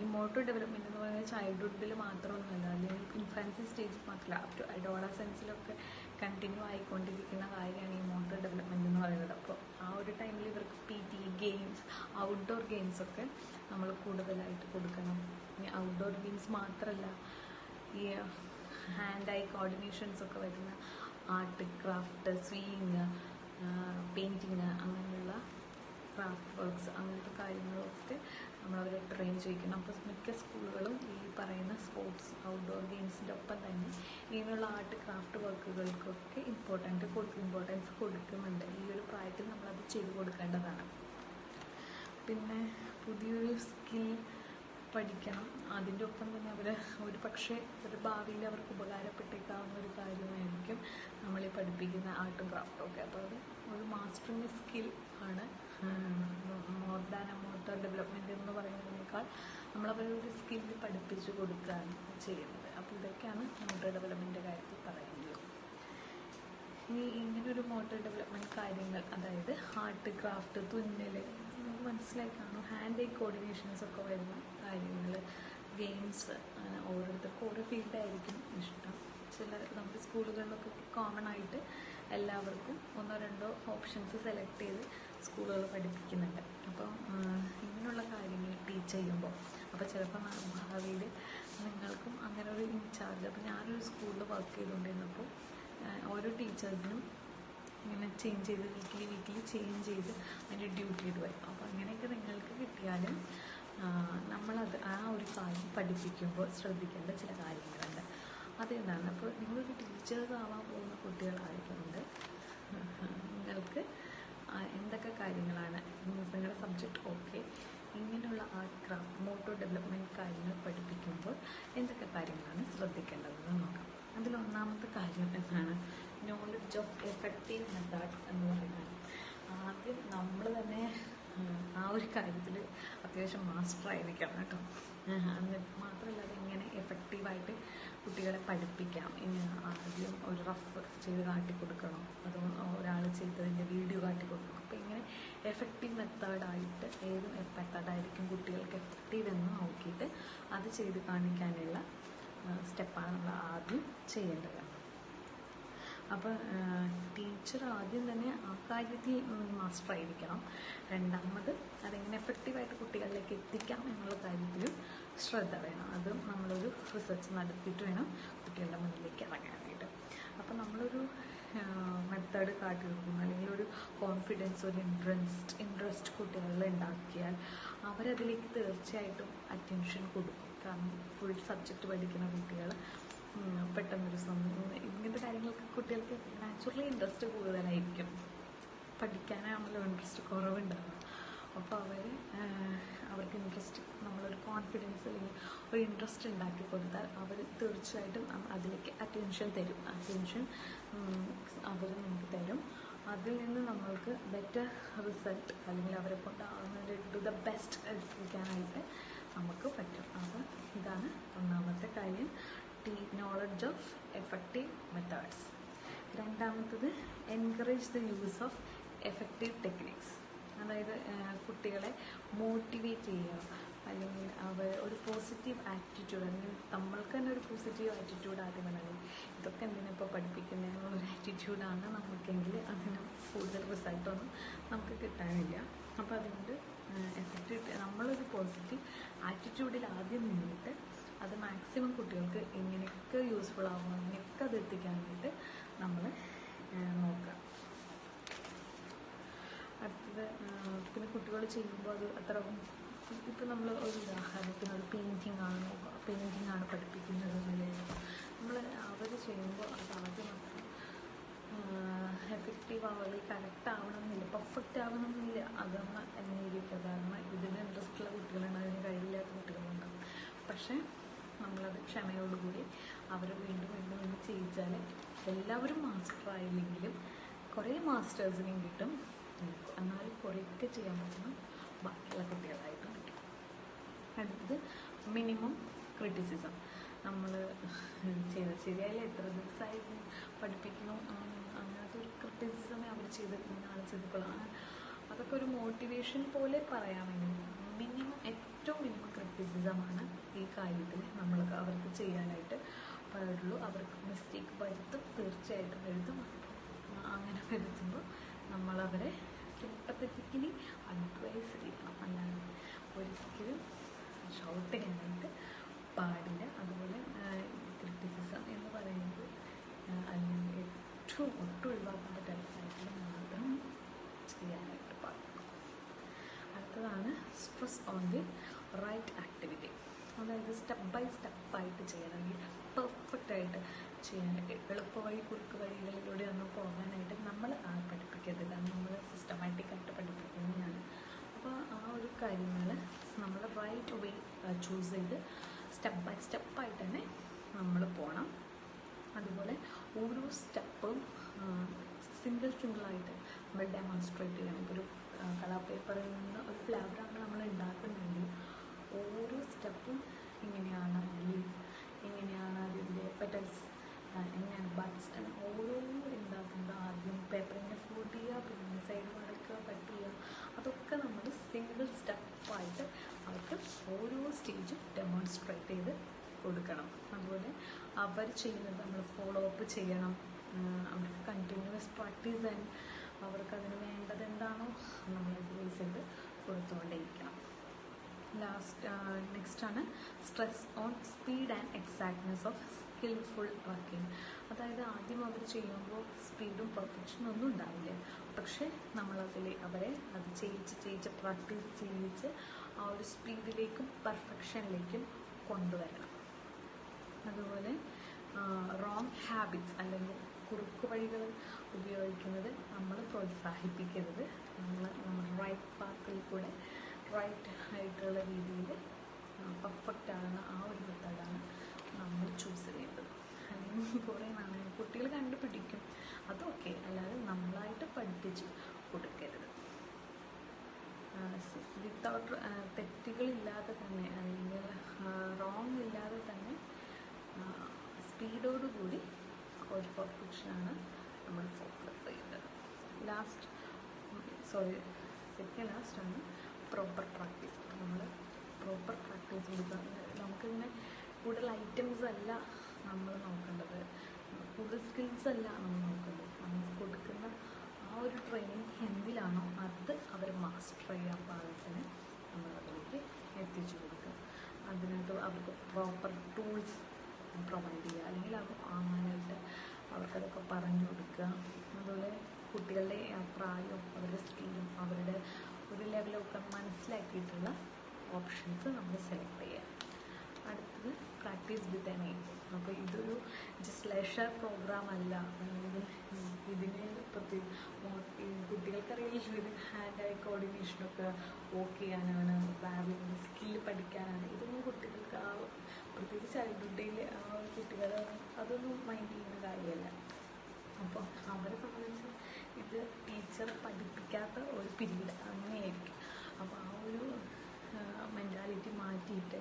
Speaker 1: ഈ മോട്ടോർ ഡെവലപ്മെൻറ്റ് എന്ന് പറയുന്നത് ചൈൽഡ്ഹുഡിൽ മാത്രമൊന്നുമല്ല, അല്ലെങ്കിൽ ഇൻഫാൻസി സ്റ്റേജിൽ മാത്രമല്ല, അപ് ടു അഡോളസെൻസിലൊക്കെ കണ്ടിന്യൂ ആയിക്കൊണ്ടിരിക്കുന്ന കാര്യമാണ് ഈ മോട്ടോർ ഡെവലപ്മെൻറ്റ് എന്ന് പറയുന്നത്. അപ്പോൾ ആ ഒരു ടൈമിൽ ഇവർക്ക് PT ഗെയിംസ്, ഔട്ട്ഡോർ ഗെയിംസൊക്കെ നമ്മൾ കൂടുതലായിട്ട് കൊടുക്കണം. ഇനി ഔട്ട്ഡോർ ഗെയിംസ് മാത്രമല്ല, ഈ ഹാൻഡ് ഐ കോർഡിനേഷൻസൊക്കെ വരുന്ന ആർട്ട്, ക്രാഫ്റ്റ്, സ്വിങ്, പെയിൻറ്റിങ്, അങ്ങനെയുള്ള ക്രാഫ്റ്റ് വർക്ക്സ്, അങ്ങനത്തെ കാര്യങ്ങളൊക്കെ നമ്മളവരെ ട്രെയിൻ ചെയ്യിക്കണം. അപ്പോൾ മിക്ക സ്കൂളുകളും ഈ പറയുന്ന സ്പോർട്സ്, ഔട്ട്ഡോർ ഗെയിംസിൻ്റെ ഒപ്പം തന്നെ ഇങ്ങനെയുള്ള ആർട്ട്, ക്രാഫ്റ്റ് വർക്കുകൾക്കൊക്കെ ഇമ്പോർട്ടൻസ് കൊടുക്കുന്നുണ്ട്. ഈ ഒരു പ്രായത്തിൽ നമ്മളത് ചെയ്തു കൊടുക്കേണ്ടതാണ്. പിന്നെ പുതിയൊരു സ്കിൽ പഠിക്കണം. അതിൻ്റെ ഒപ്പം തന്നെ അവർ ഒരു പക്ഷേ ഒരു ഭാവിയിൽ അവർക്ക് ഉപകാരപ്പെട്ടേക്കാവുന്ന ഒരു കാര്യമായിരിക്കും നമ്മൾ ഈ പഠിപ്പിക്കുന്ന ആർട്ടും ക്രാഫ്റ്റും ഒക്കെ. അപ്പോൾ അത് ഒരു മാസ്റ്ററിങ് സ്കിൽ ആണ്. More than A motor development എന്ന് പറയുന്നതിനേക്കാൾ നമ്മളവരൊരു സ്കില്ല് പഠിപ്പിച്ചു കൊടുക്കുകയാണ് ചെയ്യുന്നത്. അപ്പോൾ ഇതൊക്കെയാണ് മോട്ടോർ ഡെവലപ്മെൻറ്റിൻ്റെ കാര്യത്തിൽ പറയുന്നത്. ഇനി ഇങ്ങനൊരു മോട്ടോർ ഡെവലപ്മെൻറ്റ് കാര്യങ്ങൾ, അതായത് ആർട്ട്, ക്രാഫ്റ്റ്, തുന്നൽ, നമുക്ക് മനസ്സിലായി കാണും. ഹാൻഡ് ഐ കോർഡിനേഷൻസൊക്കെ വരുന്ന കാര്യങ്ങൾ, ഗെയിംസ്, ഓരോരുത്തർക്കും ഓരോ ഫീൽഡായിരിക്കും ഇഷ്ടം. നമ്മുടെ സ്കൂളുകളിലൊക്കെ കോമൺ ആയിട്ട് എല്ലാവർക്കും 1-2 ഓപ്ഷൻസ് സെലക്ട് ചെയ്ത് സ്കൂളുകൾ പഠിപ്പിക്കുന്നുണ്ട്. അപ്പോൾ ഇങ്ങനെയുള്ള കാര്യങ്ങൾ ടീച്ച് ചെയ്യുമ്പോൾ, അപ്പോൾ ചിലപ്പോൾ ഭാവിയിൽ നിങ്ങൾക്കും അങ്ങനെ ഒരു ഇൻചാർജ്, അപ്പോൾ ഞാനൊരു സ്കൂളിൽ വർക്ക് ചെയ്തുകൊണ്ടിരുന്നപ്പോൾ ഓരോ ടീച്ചേഴ്സിനും ഇങ്ങനെ ചേഞ്ച് ചെയ്ത് വീക്കിലി ചേഞ്ച് ചെയ്ത് അതിൻ്റെ ഡ്യൂട്ടി ഇട്ട് വരും. അപ്പോൾ അങ്ങനെയൊക്കെ നിങ്ങൾക്ക് കിട്ടിയാലും നമ്മളത് ആ ഒരു കാര്യം പഠിപ്പിക്കുമ്പോൾ ശ്രദ്ധിക്കേണ്ട ചില കാര്യങ്ങളുണ്ട്. അതെന്താണ്, അപ്പോൾ നിങ്ങളൊരു ടീച്ചേഴ്സ് ആവാൻ പോകുന്ന കുട്ടികളായതുകൊണ്ട് നിങ്ങൾക്ക് എന്തൊക്കെ കാര്യങ്ങളാണ് നിങ്ങളുടെ സബ്ജക്റ്റ് ഓക്കെ, ഇങ്ങനെയുള്ള ആർട്ട്, ക്രാഫ്റ്റ്, മോട്ടോർ ഡെവലപ്മെൻറ്റ് കാര്യങ്ങൾ പഠിപ്പിക്കുമ്പോൾ എന്തൊക്കെ കാര്യങ്ങളാണ് ശ്രദ്ധിക്കേണ്ടതെന്ന് നോക്കാം. അതിലൊന്നാമത്തെ കാര്യം എന്താണ്, നോളജ് ഓഫ് എഫക്റ്റീവ് മെത്തേഡ്സ് എന്ന് പറയുന്നത്. ആദ്യം നമ്മൾ തന്നെ ആ ഒരു കാര്യത്തിൽ അത്യാവശ്യം മാസ്റ്ററായിരിക്കണം കേട്ടോ. എന്നിട്ട് മാത്രമല്ല, അതെങ്ങനെ എഫക്റ്റീവായിട്ട് കുട്ടികളെ പഠിപ്പിക്കാം. ആദ്യം ഒരു റഫ് ചെയ്ത് കാട്ടിക്കൊടുക്കണം, അതോ ഒരാൾ ചെയ്തതിൻ്റെ വീഡിയോ കാട്ടിക്കൊടുക്കണം. അപ്പോൾ ഇങ്ങനെ എഫക്റ്റീവ് മെത്തേഡായിട്ട് ഏത് മെത്തേഡായിരിക്കും കുട്ടികൾക്ക് എഫക്റ്റീവ് എന്ന് നോക്കിയിട്ട് അത് ചെയ്ത് കാണിക്കാനുള്ള സ്റ്റെപ്പാണ് നമ്മൾ ആദ്യം ചെയ്യേണ്ടത്. അപ്പോൾ ടീച്ചർ ആദ്യം തന്നെ ആ കാര്യത്തിൽ മാസ്റ്ററായിരിക്കണം. രണ്ടാമത് അതെങ്ങനെ എഫക്റ്റീവായിട്ട് കുട്ടികളിലേക്ക് എത്തിക്കാം എന്നുള്ള കാര്യത്തിലും ശ്രദ്ധ വേണം. അതും നമ്മളൊരു റിസർച്ച് നടത്തിയിട്ട് വേണം കുട്ടികളുടെ മുന്നിലേക്ക് ഇറങ്ങാനായിട്ട്. അപ്പോൾ നമ്മളൊരു മെത്തേഡ് കാട്ടി കൊടുക്കുന്നു, അല്ലെങ്കിൽ ഒരു കോൺഫിഡൻസ്, ഒരു ഇൻട്രസ്റ്റ് കുട്ടികളിൽ ഉണ്ടാക്കിയാൽ അവരതിലേക്ക് തീർച്ചയായിട്ടും അറ്റൻഷൻ കൊടുക്കും. കാരണം ഫുൾ സബ്ജക്റ്റ് പഠിക്കുന്ന കുട്ടികൾ പെട്ടെന്നൊരു ഇങ്ങനത്തെ കാര്യങ്ങൾക്ക് കുട്ടികൾക്ക് നാച്ചുറലി ഇൻട്രസ്റ്റ് കൂടുതലായിരിക്കും. പഠിക്കാനാണല്ലോ ഇൻട്രസ്റ്റ് കുറവുണ്ടാവുക. അപ്പോൾ അവർക്ക് ഇൻട്രസ്റ്റ്, നമ്മളൊരു കോൺഫിഡൻസ് അല്ലെങ്കിൽ ഒരു ഇൻട്രസ്റ്റ് ഉണ്ടാക്കി കൊടുത്താൽ അവർ തീർച്ചയായിട്ടും അതിലേക്ക് അറ്റൻഷൻ തരും. അറ്റൻഷൻ അവർ നമുക്ക് തരും. അതിൽ നിന്ന് നമ്മൾക്ക് ബെറ്റർ റിസൾട്ട്, അല്ലെങ്കിൽ അവരെ കൊണ്ടാവുന്നതിൽ ടു ദ ബെസ്റ്റ് എത്തിക്കാനായിട്ട് നമുക്ക് പറ്റും. അപ്പോൾ ഇതാണ് ഒന്നാമത്തെ കാര്യം, നോളജ് ഓഫ് എഫക്റ്റീവ് മെത്തേഡ്സ്. രണ്ടാമത്തത് encourage the use of effective techniques. അതായത് കുട്ടികളെ മോട്ടിവേറ്റ് ചെയ്യുക, അല്ലെങ്കിൽ ഒരു പോസിറ്റീവ് ആറ്റിറ്റ്യൂഡ്, അല്ലെങ്കിൽ നമ്മൾക്ക് തന്നെ ഒരു പോസിറ്റീവ് ആറ്റിറ്റ്യൂഡ് ആദ്യം വേണം. ഇതൊക്കെ എന്തിനാ ഇപ്പോൾ പഠിപ്പിക്കുന്നതിനുള്ളൊരു ആറ്റിറ്റ്യൂഡാണ് നമുക്കെങ്കിൽ അതിന് കൂടുതൽ റിസൾട്ടൊന്നും നമുക്ക് കിട്ടാനില്ല. അപ്പോൾ അതുകൊണ്ട് എഫക്റ്റ് കിട്ടുക. നമ്മളൊരു പോസിറ്റീവ് ആറ്റിറ്റ്യൂഡിൽ ആദ്യം നിന്നിട്ട് അത് മാക്സിമം കുട്ടികൾക്ക് എങ്ങനെയൊക്കെ യൂസ്ഫുൾ ആകുമോ അങ്ങനെയൊക്കെ അത് എത്തിക്കാൻ വേണ്ടിയിട്ട് നമ്മൾ നോക്കുക. അടുത്തത് പിന്നെ കുട്ടികൾ ചെയ്യുമ്പോൾ അത് അത്ര ഇപ്പം നമ്മൾ ഒരു ഉദാഹരണത്തിന് ഒരു പെയിൻറ്റിങ് ആണ് നോക്കുക, പെയിൻറ്റിങ് ആണ് പഠിപ്പിക്കുന്നത് നമ്മൾ അവർ ചെയ്യുമ്പോൾ അത് ആദ്യം അത്ര എഫക്റ്റീവ് ആവുക കറക്റ്റ് ആവണമെന്നില്ല, പെർഫെക്റ്റ് ആവണമെന്നില്ല. അത് നമ്മൾ അംഗീകരിക്കുക. കാരണം ഇതിന് ഇൻട്രസ്റ്റുള്ള കുട്ടികളുണ്ട്, അതിന് കഴിയില്ലാത്ത കുട്ടികളുണ്ടാകും. പക്ഷേ നമ്മളത് ക്ഷമയോടുകൂടി അവർ വീണ്ടും വീണ്ടും വീണ്ടും ചെയ്യിച്ചാൽ എല്ലാവരും മാസ്റ്റർ ആയില്ലെങ്കിലും കുറേ മാസ്റ്റേഴ്സിനെയും കിട്ടും. എന്നാലും കുറേയൊക്കെ ചെയ്യാൻ പറ്റുന്ന ബാക്കിയുള്ള കുട്ടികളായിട്ടും കിട്ടും. അടുത്തത് മിനിമം ക്രിറ്റിസിസം. നമ്മൾ ചെയ്തത് ശരിയായില്ല, എത്ര ദിവസമായിരുന്നു പഠിപ്പിക്കണോ, അങ്ങനത്തെ ഒരു ക്രിറ്റിസിസമേ അവർ ചെയ്തിട്ടുണ്ട്, നാളെ ചെയ്തിക്കൊള്ളാം, അതൊക്കെ ഒരു മോട്ടിവേഷൻ പോലെ പറയാമെങ്കിൽ ഏറ്റവും മിനിമം ക്രിറ്റിസിസമാണ് ഈ കാര്യത്തിൽ നമ്മൾ അവർക്ക് ചെയ്യാനായിട്ട് പാടുള്ളൂ. അവർക്ക് മിസ്റ്റേക്ക് വരുത്തും, തീർച്ചയായിട്ടും വരുത്തും. അങ്ങനെ വരുത്തുമ്പോൾ നമ്മളവരെ സിമ്പത്തറ്റിക്കലി അഡ്വൈസ് ചെയ്യണം, അല്ലാതെ ഒരിക്കലും ഷൗട്ട് ചെയ്യാനായിട്ട് പാടില്ല. അതുപോലെ ക്രിറ്റിസിസം എന്ന് പറയുന്നത് അല്ലെങ്കിൽ ഒട്ടും ഒഴിവാക്കാൻ പറ്റാത്ത കാര്യത്തിൽ മാത്രം ചെയ്യാനായിട്ട് പാടുള്ളൂ. അടുത്തതാണ് stress on the right activity. അതായത് സ്റ്റെപ്പ് ബൈ സ്റ്റെപ്പായിട്ട് ചെയ്യണമെങ്കിൽ പെർഫെക്റ്റായിട്ട് ചെയ്യാനായിട്ട് എളുപ്പവഴി കുറുക്ക് വഴികളിലൂടെ ഒന്നും പോകാനായിട്ട് നമ്മൾ പഠിപ്പിക്കരുത്. കാരണം നമ്മൾ സിസ്റ്റമാറ്റിക്കായിട്ട് പഠിപ്പിക്കുന്നതാണ്. അപ്പോൾ ആ ഒരു കാര്യങ്ങൾ നമ്മൾ റൈറ്റ് വേ ചൂസ് ചെയ്ത് സ്റ്റെപ്പ് ബൈ സ്റ്റെപ്പായിട്ട് തന്നെ നമ്മൾ പോകണം. അതുപോലെ ഓരോ സ്റ്റെപ്പും സിംഗിളായിട്ട് നമ്മൾ ഡെമോൺസ്ട്രേറ്റ് ചെയ്യണം. ഇപ്പോൾ ഒരു കളർ പേപ്പറിൽ നിന്ന് ഒരു ഫ്ലവറാണ് നമ്മൾ ഉണ്ടാക്കുന്നെങ്കിൽ ഓരോ സ്റ്റെപ്പും ഇങ്ങനെയാണ് ലീഫ്, എങ്ങനെയാണ് അതിൻ്റെ പെറ്റൽസ്, എങ്ങനെയാണ് ബഡ്സ്, ഓരോ ഉണ്ടാക്കുന്നത് ആദ്യം പേപ്പറിനെ ഫോൾഡ് ചെയ്യുക, പിന്നെ സൈഡ് മടക്കുക, കട്ട് ചെയ്യുക, അതൊക്കെ നമ്മൾ സിംഗിൾ സ്റ്റെപ്പായിട്ട് അവർക്ക് ഓരോ സ്റ്റേജും ഡെമോൺസ്ട്രേറ്റ് ചെയ്ത് കൊടുക്കണം. അതുപോലെ അവർ ചെയ്യുന്നത് നമ്മൾ ഫോളോ അപ്പ് ചെയ്യണം. അവർക്ക് കണ്ടിന്യൂസ് പ്രാക്ടീസ് ആൻഡ് അവർക്കതിന് വേണ്ടത് എന്താണോ നമ്മൾ അഡ്വൈസ് ചെയ്ത് കൊടുത്തുകൊണ്ടേയിരിക്കണം. നെക്സ്റ്റാണ് stress on speed and exactness of skilful working. അതായത് ആദ്യം അവർ ചെയ്യുമ്പോൾ സ്പീഡും പെർഫെക്ഷനും ഒന്നും ഉണ്ടാവില്ല. പക്ഷേ അവരെ അത് ചെയ്യിച്ച് പ്രാക്ടീസ് ചെയ്യിച്ച് ആ ഒരു സ്പീഡിലേക്കും പെർഫെക്ഷനിലേക്കും കൊണ്ടുവരണം. അതുപോലെ റോങ് ഹാബിറ്റ്സ് അല്ലെങ്കിൽ കുറുക്കു വഴികൾ ഉപയോഗിക്കുന്നത് നമ്മൾ പ്രോത്സാഹിപ്പിക്കരുത്. നമ്മുടെ റൈറ്റ് പാത്തിൽ കൂടെ റൈറ്റ് ആയിട്ടുള്ള രീതിയിൽ പെർഫെക്റ്റ് ആകുന്ന ആ ഒരു മെത്തേഡാണ് നമ്മൾ ചൂസ് ചെയ്യേണ്ടത്. അല്ലെങ്കിൽ കുറേ കുട്ടികൾ കണ്ടുപിടിക്കും, അതൊക്കെ, അല്ലാതെ നമ്മളായിട്ട് പഠിപ്പിച്ച് കൊടുക്കരുത്. വിത്തൗട്ട് തെറ്റുകളില്ലാതെ തന്നെ അല്ലെങ്കിൽ റോങ് ഇല്ലാതെ തന്നെ സ്പീഡോടുകൂടി ഒരു പെർഫെക്ഷനാണ് നമ്മൾ ഫോക്കസ് ചെയ്യുന്നത്. സെക്കൻഡ് ലാസ്റ്റാണ് പ്രോപ്പർ പ്രാക്ടീസ്. നമ്മൾ പ്രോപ്പർ പ്രാക്ടീസ് കൊടുക്കുക. നമുക്കിങ്ങനെ കൂടുതൽ ഐറ്റംസ് അല്ല നമ്മൾ നോക്കേണ്ടത്, കൂടുതൽ സ്കിൽസ് അല്ല നമ്മൾ നോക്കേണ്ടത്. നമുക്ക് കൊടുക്കുന്ന ആ ഒരു ട്രെയിനിങ് എന്തിലാണോ അത് അവർ മാസ്റ്റർ ചെയ്യാൻ പാകത്തിന് നമ്മൾ അതിലേക്ക് എത്തിച്ചു കൊടുക്കുക. അതിനകത്ത് അവർക്ക് പ്രോപ്പർ ടൂൾസ് പ്രൊവൈഡ് ചെയ്യുക, അല്ലെങ്കിൽ അത് വാങ്ങാനായിട്ട് അവർക്കതൊക്കെ പറഞ്ഞു കൊടുക്കുക. അതുപോലെ കുട്ടികളുടെ പ്രായവും അവരുടെ സ്കില്ലും അവരുടെ ഒരു ലെവലൊക്കെ മനസ്സിലാക്കിയിട്ടുള്ള ഓപ്ഷൻസ് നമ്മൾ സെലക്ട് ചെയ്യുക. അടുത്തത് പ്രാക്ടീസ് വിത്ത് എൻ എയിം. അപ്പോൾ ഇതൊരു ജസ്റ്റ് ലെഷർ പ്രോഗ്രാം അല്ല. ഇതിന് കുട്ടികൾക്കറിയില്ല, ഇത് ഹാൻഡ് ഐ കോർഡിനേഷനൊക്കെ വർക്ക് ചെയ്യാനാണ്, ട്രാവലിംഗ് സ്കില്ല് പഠിക്കാനാണ്. ഇതൊന്നും കുട്ടികൾക്ക് പ്രത്യേകിച്ച് ചൈൽഡ്ഹുഡിൽ കുട്ടികൾ അതൊന്നും മൈൻഡ് ചെയ്യുന്ന കാര്യമല്ല. അപ്പോൾ അവരെ സംബന്ധിച്ച് ഇത് ടീച്ചർ പഠിപ്പിക്കാത്ത ഒരു പീരീഡ് അങ്ങനെയായിരിക്കും. അപ്പോൾ ആ ഒരു മെൻറ്റാലിറ്റി മാറ്റിയിട്ട്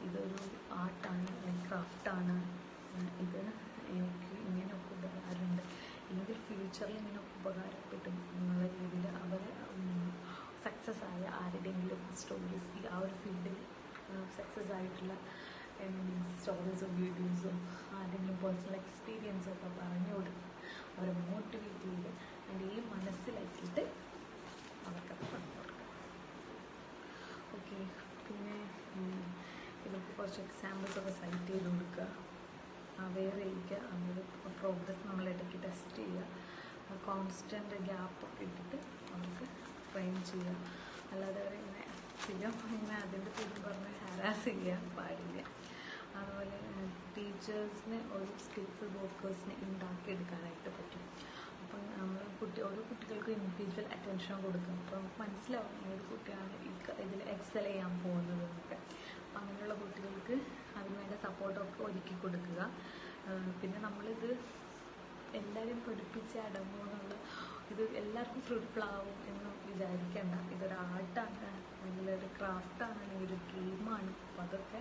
Speaker 1: ഇതൊരു ആർട്ടാണ്, ക്രാഫ്റ്റാണ്, ഇത് എനിക്ക് ഇങ്ങനെയൊക്കെ ഉപകാരമുണ്ട്, അല്ലെങ്കിൽ ഫ്യൂച്ചറിൽ ഇങ്ങനെയൊക്കെ ഉപകാരപ്പെടും എന്നുള്ള രീതിയിൽ അവർ സക്സസ് ആയ ആരുടെയെങ്കിലും സ്റ്റോറീസ്, ഈ ആ ഒരു ഫീൽഡിൽ സക്സസ് ആയിട്ടുള്ള സ്റ്റോറീസോ വീഡിയോസോ ആരുടെയെങ്കിലും പേഴ്സണൽ എക്സ്പീരിയൻസൊക്കെ പറഞ്ഞു കൊടുക്കും, അവരെ മോട്ടിവേറ്റ് ചെയ്ത് അതിൻ്റെ മനസ്സിലാക്കിയിട്ട് അവർക്കത് പറഞ്ഞു കൊടുക്കും. ഓക്കെ. പിന്നെ ഇവർക്ക് കുറച്ച് എക്സാമ്പിൾസൊക്കെ സൈറ്റ് ചെയ്ത് കൊടുക്കുക, അവെയർ ചെയ്യിക്കുക, അവരുടെ പ്രോഗ്രസ് നമ്മൾ ഇടയ്ക്ക് ടെസ്റ്റ് ചെയ്യുക, കോൺസ്റ്റൻ്റ് ഗ്യാപ്പൊക്കെ ഇട്ടിട്ട് അവർക്ക് ട്രെയിൻ ചെയ്യുക. അല്ലാതെ അവരിങ്ങനെ ഇങ്ങനെ അതിൻ്റെ പേരും പറഞ്ഞ് ഹാരാസ് ചെയ്യാൻ പാടില്ല. അതുപോലെ ടീച്ചേഴ്സിന് ഒരു സ്കിൽഫുൾ വർക്കേഴ്സിനെ ഉണ്ടാക്കിയെടുക്കാനായിട്ട് പറ്റും. അപ്പം നമ്മൾ ഓരോ കുട്ടികൾക്കും ഇൻഡിവിജ്വൽ അറ്റൻഷൻ കൊടുക്കും. അപ്പോൾ നമുക്ക് മനസ്സിലാവും ഏത് കുട്ടിയാണ് ഇതിൽ എക്സൽ ചെയ്യാൻ പോകുന്നത് എന്നൊക്കെ. അപ്പം അങ്ങനെയുള്ള കുട്ടികൾക്ക് അതിനുവേണ്ട സപ്പോർട്ടൊക്കെ ഒരുക്കി കൊടുക്കുക. പിന്നെ നമ്മളിത് എല്ലാവരും പഠിപ്പിച്ച് അടങ്ങുമെന്നുള്ള ഇത് എല്ലാവർക്കും ഫ്രൂട്ട്ഫുൾ ആവും എന്ന് വിചാരിക്കേണ്ട. ഇതൊരു ആർട്ടാണ്, അല്ലെങ്കിൽ ഒരു ക്രാഫ്റ്റാണ്, അല്ലെങ്കിൽ ഒരു ഗെയിമാണ്. അപ്പോൾ അതൊക്കെ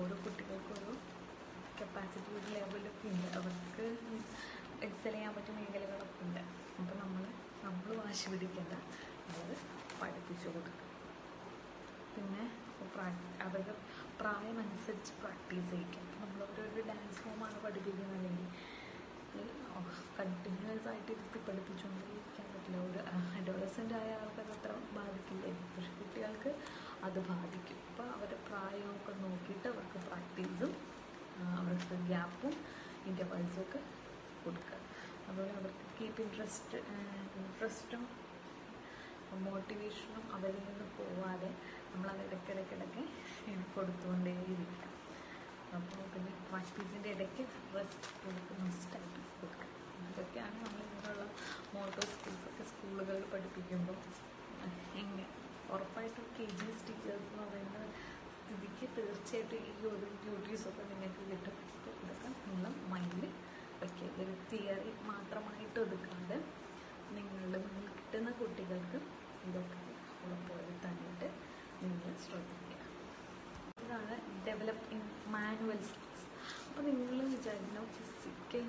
Speaker 1: ഓരോ കുട്ടികൾക്കും ഒരു കപ്പാസിറ്റി, ഒരു ലെവലൊക്കെ ഉണ്ട്. അവർക്ക് എക്സൽ ചെയ്യാൻ പറ്റിയ മേഖലകളൊക്കെ ഉണ്ട്. അപ്പോൾ നമ്മൾ വാശി പിടിക്കേണ്ട, അത് പഠിപ്പിച്ചു കൊടുക്കുക. പിന്നെ അവരുടെ പ്രായമനുസരിച്ച് പ്രാക്ടീസ് ചെയ്യിക്കുക. നമ്മൾ ഓരോരോ ഡാൻസ് ഫോമാണ് പഠിപ്പിക്കുന്നതെങ്കിൽ കണ്ടിന്യൂസ് ആയിട്ട് ഇരുത്തി പഠിപ്പിച്ചുകൊണ്ടിരിക്കാൻ പറ്റില്ല. ഒരു അഡോളസൻ്റ് ആയ ആൾക്കത് അത്ര ബാധിക്കില്ലേ, പക്ഷെ കുട്ടികൾക്ക് അത് ബാധിക്കും. അപ്പോൾ അവരുടെ പ്രായമൊക്കെ നോക്കിയിട്ട് അവർക്ക് പ്രാക്ടീസും അവർക്ക് ഗ്യാപ്പും ഇൻ്റർവൽസും ഒക്കെ കൊടുക്കുക. അതുപോലെ അവർക്ക് കീപ്പ് ഇൻട്രസ്റ്റും മോട്ടിവേഷനും അവരിൽ നിന്ന് പോവാതെ നമ്മളത് ഇടയ്ക്കിടയ്ക്ക് കൊടുത്തുകൊണ്ടേയിരിക്കുക. അപ്പോൾ പിന്നെ പ്രാക്ടീസിൻ്റെ ഇടയ്ക്ക് റെസ്റ്റ് മസ്റ്റായിട്ട് കൊടുക്കുക. ഇതൊക്കെയാണ് നമ്മൾ ഇങ്ങനെയുള്ള മോട്ടോർ സ്കിൽസൊക്കെ സ്കൂളുകളിൽ പഠിപ്പിക്കുമ്പോൾ ഉറപ്പായിട്ടും KG ടീച്ചേഴ്സ് എന്ന് പറയുന്ന സ്ഥിതിക്ക് തീർച്ചയായിട്ടും ഈ ഒരു ഡ്യൂട്ടീസൊക്കെ നിങ്ങൾക്ക് കിട്ടും. അപ്പോൾ ഇതൊക്കെ നിങ്ങൾ മൈൻഡിൽ വയ്ക്കുക. ഇതൊരു തിയറി മാത്രമായിട്ട് ഒതുക്കാതെ നിങ്ങളുടെ മുന്നിൽ കിട്ടുന്ന കുട്ടികൾക്ക് ഇതൊക്കെ ഉറപ്പുവരുത്താനായിട്ട് നിങ്ങൾ ശ്രദ്ധിക്കുക. ഇതാണ് ഡെവലപ്പ് മാനുവൽ സ്കിൽസ്. അപ്പോൾ നിങ്ങൾ വിചാരിക്കണം ഫിസിക്കൽ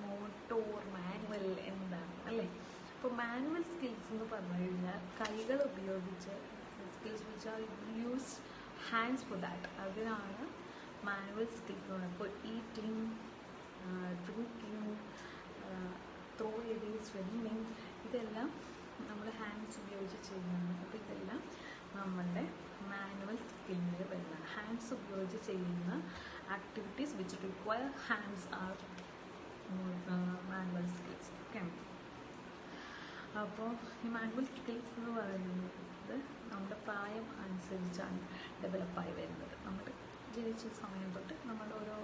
Speaker 1: മോട്ടോർ മാനുവൽ എന്താണ് അല്ലേ? അപ്പോൾ മാനുവൽ സ്കിൽസ് എന്ന് പറഞ്ഞു കഴിഞ്ഞാൽ കൈകൾ ഉപയോഗിച്ച് skills which are use hands for that, അതിനാണ് മാനുവൽ സ്കിൽസ് എന്ന് പറയുന്നത്. ഇപ്പോൾ eating, drinking, throw away, swimming, ഇതെല്ലാം നമ്മൾ ഹാൻഡ്സ് ഉപയോഗിച്ച് ചെയ്യുന്നതാണ്. അപ്പോൾ ഇതെല്ലാം നമ്മളുടെ മാനുവൽ സ്കില്ലിൽ വരുന്നതാണ്. ഹാൻഡ്സ് ഉപയോഗിച്ച് ചെയ്യുന്ന activities which require hands are manual skills. Okay. അപ്പോൾ ഈ മാനുവൽ സ്കിൽസ് എന്ന് പറയുന്നത് നമ്മുടെ പ്രായം അനുസരിച്ചാണ് ഡെവലപ്പായി വരുന്നത്. നമ്മൾ ജനിച്ച സമയം തൊട്ട് നമ്മൾ ഓരോ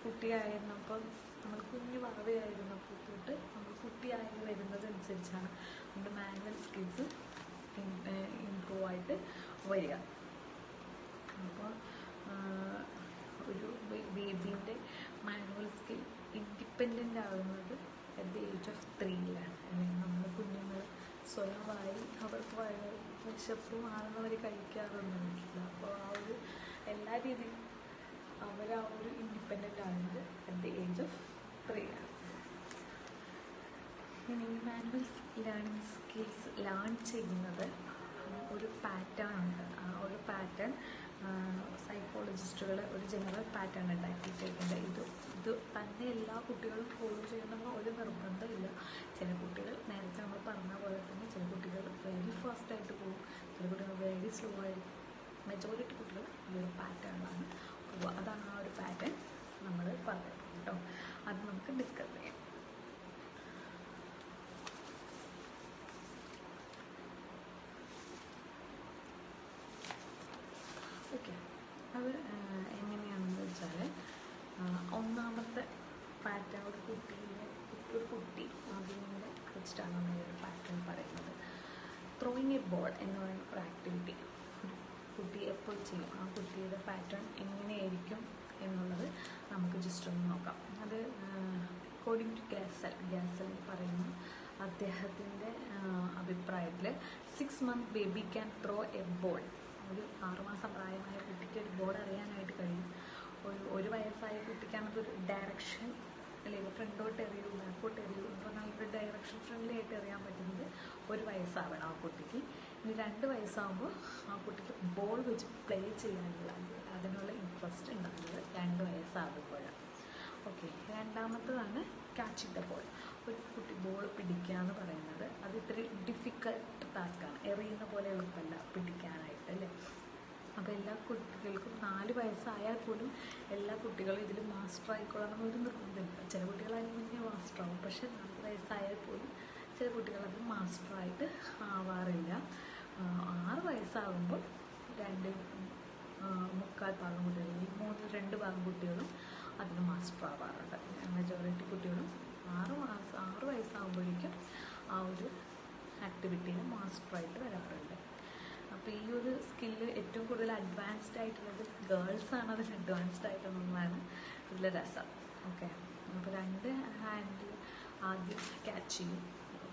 Speaker 1: കുട്ടിയായിരുന്നപ്പോൾ, നമ്മൾ കുഞ്ഞു വാവയായിരുന്നപ്പോൾ തൊട്ട് നമ്മൾ കുട്ടിയായി വരുന്നതനുസരിച്ചാണ് നമ്മുടെ മാനുവൽ സ്കിൽസ് ഇംപ്രൂവ് ആയിട്ട് വരിക. അപ്പോൾ ഒരു ബേബീൻ്റെ മാനുവൽ സ്കിൽ ഇൻഡിപെൻഡൻ്റ് ആകുന്നത് അറ്റ് ദി ഏജ് ഓഫ് 3-ലാണ്. അല്ലെങ്കിൽ നമ്മൾ കുഞ്ഞുങ്ങൾ സ്വയമായി അവർക്ക് വിശപ്പ് മാറുന്നവർ കഴിക്കാറൊന്നുമില്ല. അപ്പോൾ ആ ഒരു എല്ലാ രീതിയിലും അവർ ആ ഒരു ഇൻഡിപെൻഡൻ്റ് ആകുന്നത് അറ്റ് ദി ഏജ് ഓഫ് 3-ലാണ്. ഇനി മാനുവൽ ലേണിംഗ് സ്കിൽസ് ലേൺ ചെയ്യുന്നത് ഒരു പാറ്റേൺ ഉണ്ട്. ആ ഒരു പാറ്റേൺ സൈക്കോളജിസ്റ്റുകൾ ഒരു ജനറൽ പാറ്റേൺ ഉണ്ടാക്കിയിട്ടുണ്ട്. ഇത് തന്നെ എല്ലാ കുട്ടികളും ഫോളോ ചെയ്യണമെന്ന് ഒരു നിർബന്ധമില്ല. ചില കുട്ടികൾ നേരത്തെ നമ്മൾ പറഞ്ഞ പോലെ തന്നെ ചില കുട്ടികൾ വെരി ഫാസ്റ്റായിട്ട് പോകും, ചില കുട്ടികൾ വെരി സ്ലോ ആയിരിക്കും. മെജോറിറ്റി കുട്ടികൾ ഈ ഒരു പാറ്റേണിലാണ് പോവുക. അതാണ് ആ ഒരു പാറ്റേൺ നമ്മൾ പറഞ്ഞത് കേട്ടോ. അത് നമുക്ക് ഡിസ്കസ് ചെയ്യാം. ഓക്കെ, അത് എങ്ങനെയാണെന്ന് വെച്ചാൽ ഒന്നാമത്തെ പാറ്റേൺ ഒരു കുട്ടി അതിനെ കുറിച്ചിട്ടാണ് നമ്മൾ ഈ ഒരു പാറ്റേൺ പറയുന്നത്. ത്രോയിങ് എ ബോൾ എന്ന് പറയുന്ന ഒരു ആക്ടിവിറ്റി ഒരു കുട്ടി എപ്പോൾ ചെയ്യും, ആ കുട്ടിയുടെ പാറ്റേൺ എങ്ങനെയായിരിക്കും എന്നുള്ളത് നമുക്ക് ജസ്റ്റ് ഒന്ന് നോക്കാം. അത് അക്കോർഡിംഗ് ടു ഗ്യാസൽ പറയുന്ന അദ്ദേഹത്തിൻ്റെ അഭിപ്രായത്തിൽ 6 month baby can throw A ball. ഒരു 6 മാസം പ്രായമായ കുട്ടിക്ക് ഒരു ബോൾ അറിയാനായിട്ട് കഴിയും. ഒരു വയസ്സായ കുട്ടിക്കാണതൊരു ഡയറക്ഷൻ, അല്ലെങ്കിൽ ഫ്രണ്ടോട്ട് എറിയൂ ബാക്കോട്ട് എറിയൂ എന്ന് പറഞ്ഞാൽ ഒരു ഡയറക്ഷൻ ഫ്രണ്ട്ലി ആയിട്ട് എറിയാൻ പറ്റുന്നത് 1 വയസ്സാവണം ആ കുട്ടിക്ക്. ഇനി 2 വയസ്സാകുമ്പോൾ ആ കുട്ടിക്ക് ബോൾ വെച്ച് പ്ലേ ചെയ്യാനുള്ള അതിനുള്ള ഇൻട്രസ്റ്റ് ഉണ്ടാകുന്നത് 2 വയസ്സാകുമ്പോഴാണ്. ഓക്കെ, രണ്ടാമത്തതാണ് ക്യാച്ചിങ് ദ ബോൾ. ഒരു കുട്ടി ബോൾ പിടിക്കുക എന്ന് പറയുന്നത് അത് ഇത്തിരി ഡിഫിക്കൽട്ട് ടാസ്ക്കാണ്. എറിയുന്ന പോലെ എളുപ്പമല്ല പിടിക്കാനായിട്ട് അല്ലേ. അപ്പോൾ എല്ലാ കുട്ടികൾക്കും 4 വയസ്സായാൽ പോലും എല്ലാ കുട്ടികളും ഇതിൽ മാസ്റ്റർ ആയിക്കൊള്ളണം ഒരു നിർബന്ധമില്ല. ചില കുട്ടികൾ അതിന് മുന്നേ മാസ്റ്ററാവും. പക്ഷേ 4 വയസ്സായാൽ പോലും ചില കുട്ടികളത് മാസ്റ്ററായിട്ട് ആവാറില്ല. 6 വയസ്സാകുമ്പോൾ 2.25 ഭാഗം കുട്ടികൾ, ഈ 3-2 ഭാഗം കുട്ടികളും അതിന് മാസ്റ്റർ ആവാറുണ്ട്. മെജോറിറ്റി കുട്ടികളും 6 വയസ്സാകുമ്പോഴേക്കും ആ ഒരു ആക്ടിവിറ്റിയിൽ മാസ്റ്ററായിട്ട് വരാറുണ്ട്. അപ്പോൾ ഈ ഒരു സ്കില്ല് ഏറ്റവും കൂടുതൽ അഡ്വാൻസ്ഡ് ആയിട്ടുള്ളത് ഗേൾസാണ്. അതിൽ അഡ്വാൻസ്ഡ് ആയിട്ടുള്ളതാണ് ഇതിലെ രസം. ഓക്കെ, അപ്പോൾ 2 ഹാൻഡിൽ ആദ്യം ക്യാച്ച് ചെയ്യും,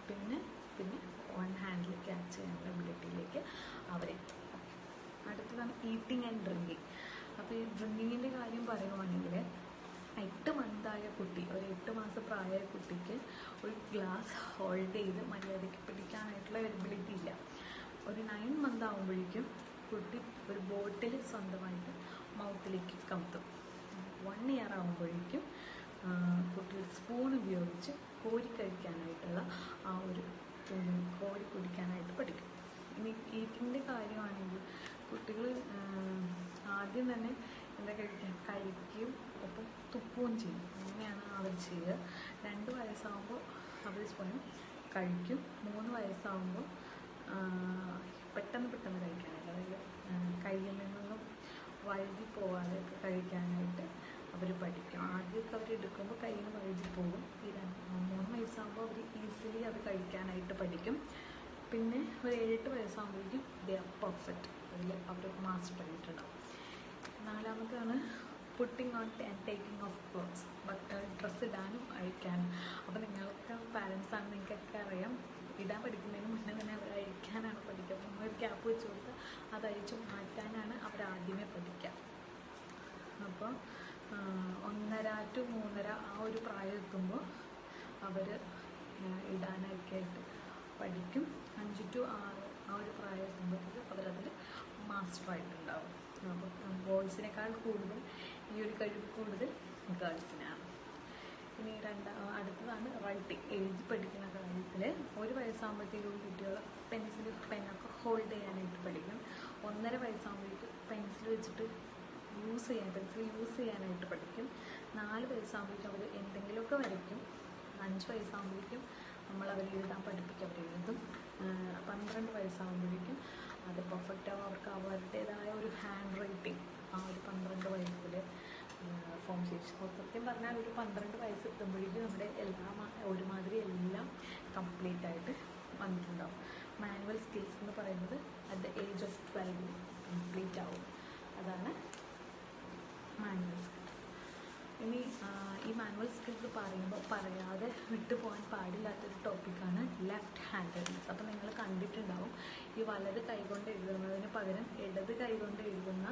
Speaker 1: പിന്നെ 1 ഹാൻഡിൽ ക്യാച്ച് ചെയ്യാനുള്ള എബിലിറ്റിയിലേക്ക് അവരെത്തും. അടുത്തതാണ് ഈറ്റിംഗ് ആൻഡ് ഡ്രിങ്കിങ്. അപ്പോൾ ഈ ഡ്രിങ്കിങ്ങിൻ്റെ കാര്യം പറയുവാണെങ്കിൽ 8 മന്തായ കുട്ടി, ഒരു 8 മാസം പ്രായമായ കുട്ടിക്ക് ഒരു ഗ്ലാസ് ഹോൾഡ് ചെയ്ത് മര്യാദയ്ക്ക് പിടിക്കാനായിട്ടുള്ള എബിലിറ്റി ഇല്ല. ഒരു 9 മന്ത് ആകുമ്പോഴേക്കും കുട്ടി ഒരു ബോട്ടിൽ സ്വന്തമായിട്ട് മൗത്തിലേക്ക് കമത്തും. 1 ഇയർ ആകുമ്പോഴേക്കും കുട്ടി ഒരു സ്പൂൺ ഉപയോഗിച്ച് കോരി കഴിക്കാനായിട്ടുള്ള ആ ഒരു കോരി കുടിക്കാനായിട്ട് പഠിക്കും. ഇനി ഈറ്റിങ്ങിൻ്റെ കാര്യമാണെങ്കിൽ കുട്ടികൾ ആദ്യം തന്നെ എന്താ കഴിക്കുകയും ഒപ്പം തുപ്പുകയും ചെയ്യും. അങ്ങനെയാണ് അവർ ചെയ്യുക. 2 വയസ്സാകുമ്പോൾ അവർ സ്വയം കഴിക്കും. 3 വയസ്സാകുമ്പോൾ പെട്ടെന്ന് കഴിക്കാനായിട്ട്, അതായത് കയ്യിൽ നിന്നൊന്നും വഴുതി പോകാതെ കഴിക്കാനായിട്ട് അവർ പഠിക്കും. ആദ്യമൊക്കെ അവർ എടുക്കുമ്പോൾ കയ്യിൽ നിന്ന് വഴുതി പോകും. ഈ 3 വയസ്സാകുമ്പോൾ അവർ ഈസിലി അത് കഴിക്കാനായിട്ട് പഠിക്കും. പിന്നെ ഒരു 7-8 വയസ്സാകുമ്പോഴേക്കും ദേ ആർ പെർഫെക്റ്റ്, അതിൽ അവർ മാസ്റ്റർ ആയിട്ടുണ്ടാവും. 4-മതാണ് putting on and taking off clothes. Dress ഇടാനും അഴിക്കാനും. അപ്പോൾ നിങ്ങൾക്ക് പാരൻസാണ്, നിങ്ങൾക്കൊക്കെ അറിയാം, ഇടാൻ പഠിക്കുന്നതിന് മുന്നേ തന്നെ അവർ അഴിക്കാനാണ് പഠിക്കുക. അപ്പോൾ നമ്മളൊരു ക്യാപ്പ് വെച്ച് കൊടുത്ത് അത് അഴിച്ച് മാറ്റാനാണ് അവർ ആദ്യമേ പഠിക്കുക. അപ്പോൾ 1.5 to 3.5 ആ ഒരു പ്രായം എത്തുമ്പോൾ അവർ ഇടാനൊക്കെ ആയിട്ട് പഠിക്കും. 5 to 6 ആ ഒരു പ്രായം എത്തുമ്പോഴത്തേക്ക് അവരതിൽ മാസ്റ്ററായിട്ടുണ്ടാവും. അപ്പോൾ ബോയ്സിനേക്കാൾ കൂടുതൽ ഈ ഒരു കഴിവ് കൂടുതൽ ഗേൾസിനാണ്. ഇനി അടുത്തതാണ് റൈറ്റിംഗ്. എഴുതി പഠിക്കുന്ന കാര്യത്തിൽ 1 വയസ്സാകുമ്പോഴത്തേക്കും കുട്ടികൾ പെന്നൊക്കെ ഹോൾഡ് ചെയ്യാനായിട്ട് പഠിക്കും. 1.5 വയസ്സാകുമ്പോഴേക്കും പെൻസിൽ വെച്ചിട്ട് പെൻസിൽ യൂസ് ചെയ്യാനായിട്ട് പഠിക്കും. 4 വയസ്സാകുമ്പോഴേക്കും അവർ എന്തെങ്കിലുമൊക്കെ വരയ്ക്കും. 5 വയസ്സാകുമ്പോഴേക്കും നമ്മൾ അവർ എഴുതാൻ പഠിപ്പിക്കും, അവർ എഴുതും. 12 വയസ്സാകുമ്പോഴേക്കും അത് പെർഫെക്റ്റ് ആവും. അവർക്ക് അവരുടേതായ ഒരു ഹാൻഡ് റൈറ്റിംഗ് ആ ഒരു 12 വയസ്സിൽ ഫോം ചെയ്യും. സത്യം പറഞ്ഞാൽ ഒരു 12 വയസ്സെത്തുമ്പോഴേക്കും നമ്മുടെ ഒരുമാതിരി എല്ലാം കംപ്ലീറ്റ് ആയിട്ട് വന്നിട്ടുണ്ടാവും. മാനുവൽ സ്കിൽസ് എന്ന് പറയുന്നത് at the age of 12 complete ആവും. അതാണ് മാനുവൽ സ്കിൽസ്. ഇനി ഈ മാനുവൽ സ്കിൽസ് പറയുമ്പോൾ പറയാതെ വിട്ടുപോകാൻ പാടില്ലാത്തൊരു ടോപ്പിക്കാണ് ലെഫ്റ്റ് ഹാൻഡഡ്നെസ്. അപ്പോൾ നിങ്ങൾ കണ്ടിട്ടുണ്ടാവും, ഈ വലത് കൈകൊണ്ട് എഴുതുന്നതിന് പകരം ഇടത് കൈകൊണ്ട് എഴുതുന്ന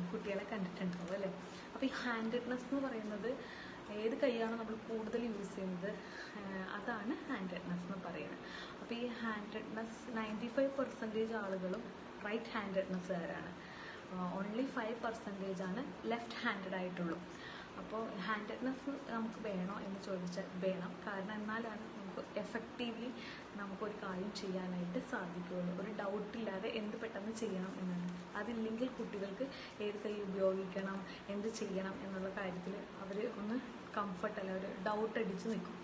Speaker 1: കുട്ടികളെ കണ്ടിട്ടുണ്ടാവും അല്ലേ. അപ്പോൾ ഈ ഹാൻഡഡ്നെസ് എന്ന് പറയുന്നത് ഏത് കൈയാണ് നമ്മൾ കൂടുതൽ യൂസ് ചെയ്യുന്നത്, അതാണ് ഹാൻഡഡ്നെസ് എന്ന് പറയുന്നത്. അപ്പോൾ ഈ ഹാൻഡഡ്നെസ് 95% ആളുകളും റൈറ്റ് ഹാൻഡഡ്നെസ്സുകാരാണ്. ഓൺലി 5% ആണ് ലെഫ്റ്റ് ഹാൻഡഡ് ആയിട്ടുള്ളൂ. അപ്പോൾ ഹാൻഡഡ്നെസ് നമുക്ക് വേണോ എന്ന് ചോദിച്ചാൽ വേണം. കാരണം എന്നാലാണ് നമുക്ക് എഫക്റ്റീവ്ലി നമുക്കൊരു കാര്യം ചെയ്യാനായിട്ട് സാധിക്കുകയുള്ളൂ. ഒരു ഡൗട്ടില്ലാതെ എന്ത് പെട്ടെന്ന് ചെയ്യണം എന്നാണ്. അതില്ലെങ്കിൽ കുട്ടികൾക്ക് ഏത് കൈ ഉപയോഗിക്കണം, എന്ത് ചെയ്യണം എന്നുള്ള കാര്യത്തിൽ അവർ ഒന്ന് കംഫർട്ടല്ല, ഒരു ഡൗട്ട് അടിച്ച് നിൽക്കും.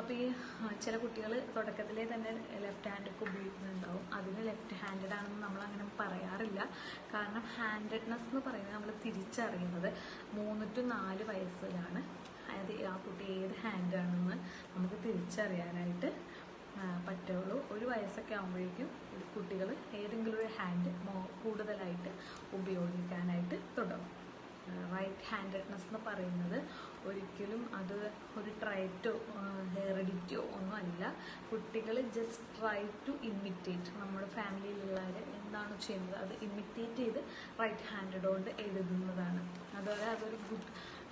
Speaker 1: അപ്പോൾ ഈ ചില കുട്ടികൾ തുടക്കത്തിലേ തന്നെ ലെഫ്റ്റ് ഹാൻഡൊക്കെ ഉപയോഗിക്കുന്നുണ്ടാവും. അതിന് ലെഫ്റ്റ് ഹാൻഡഡ് ആണെന്ന് നമ്മളങ്ങനെ പറയാറില്ല. കാരണം ഹാൻഡഡ്നെസ് എന്ന് പറയുന്നത് നമ്മൾ തിരിച്ചറിയുന്നത് 3 to 4 വയസ്സിലാണ്. അതായത് ആ കുട്ടി ഏത് ഹാൻഡാണെന്ന് നമുക്ക് തിരിച്ചറിയാനായിട്ട് പറ്റുള്ളൂ. 1 വയസ്സൊക്കെ ആകുമ്പോഴേക്കും കുട്ടികൾ ഏതെങ്കിലും ഒരു ഹാൻഡ് കൂടുതലായിട്ട് ഉപയോഗിക്കാനായിട്ട് തുടങ്ങും. റൈറ്റ് ഹാൻഡഡ്നെസ് എന്ന് പറയുന്നത് ഒരിക്കലും അത് ഒരു ട്രൈറ്റോ ഹെറിഡിറ്റിയോ ഒന്നും അല്ല. കുട്ടികൾ ജസ്റ്റ് ട്രൈ ടു ഇമിറ്റേറ്റ് നമ്മുടെ ഫാമിലിയിലുള്ളവർ എന്താണ് ചെയ്യുന്നത് അത് ഇമിറ്റേറ്റ് ചെയ്ത് റൈറ്റ് ഹാൻഡഡ് കൊണ്ട് എഴുതുന്നതാണ്. അതുപോലെ അതൊരു ഗുഡ്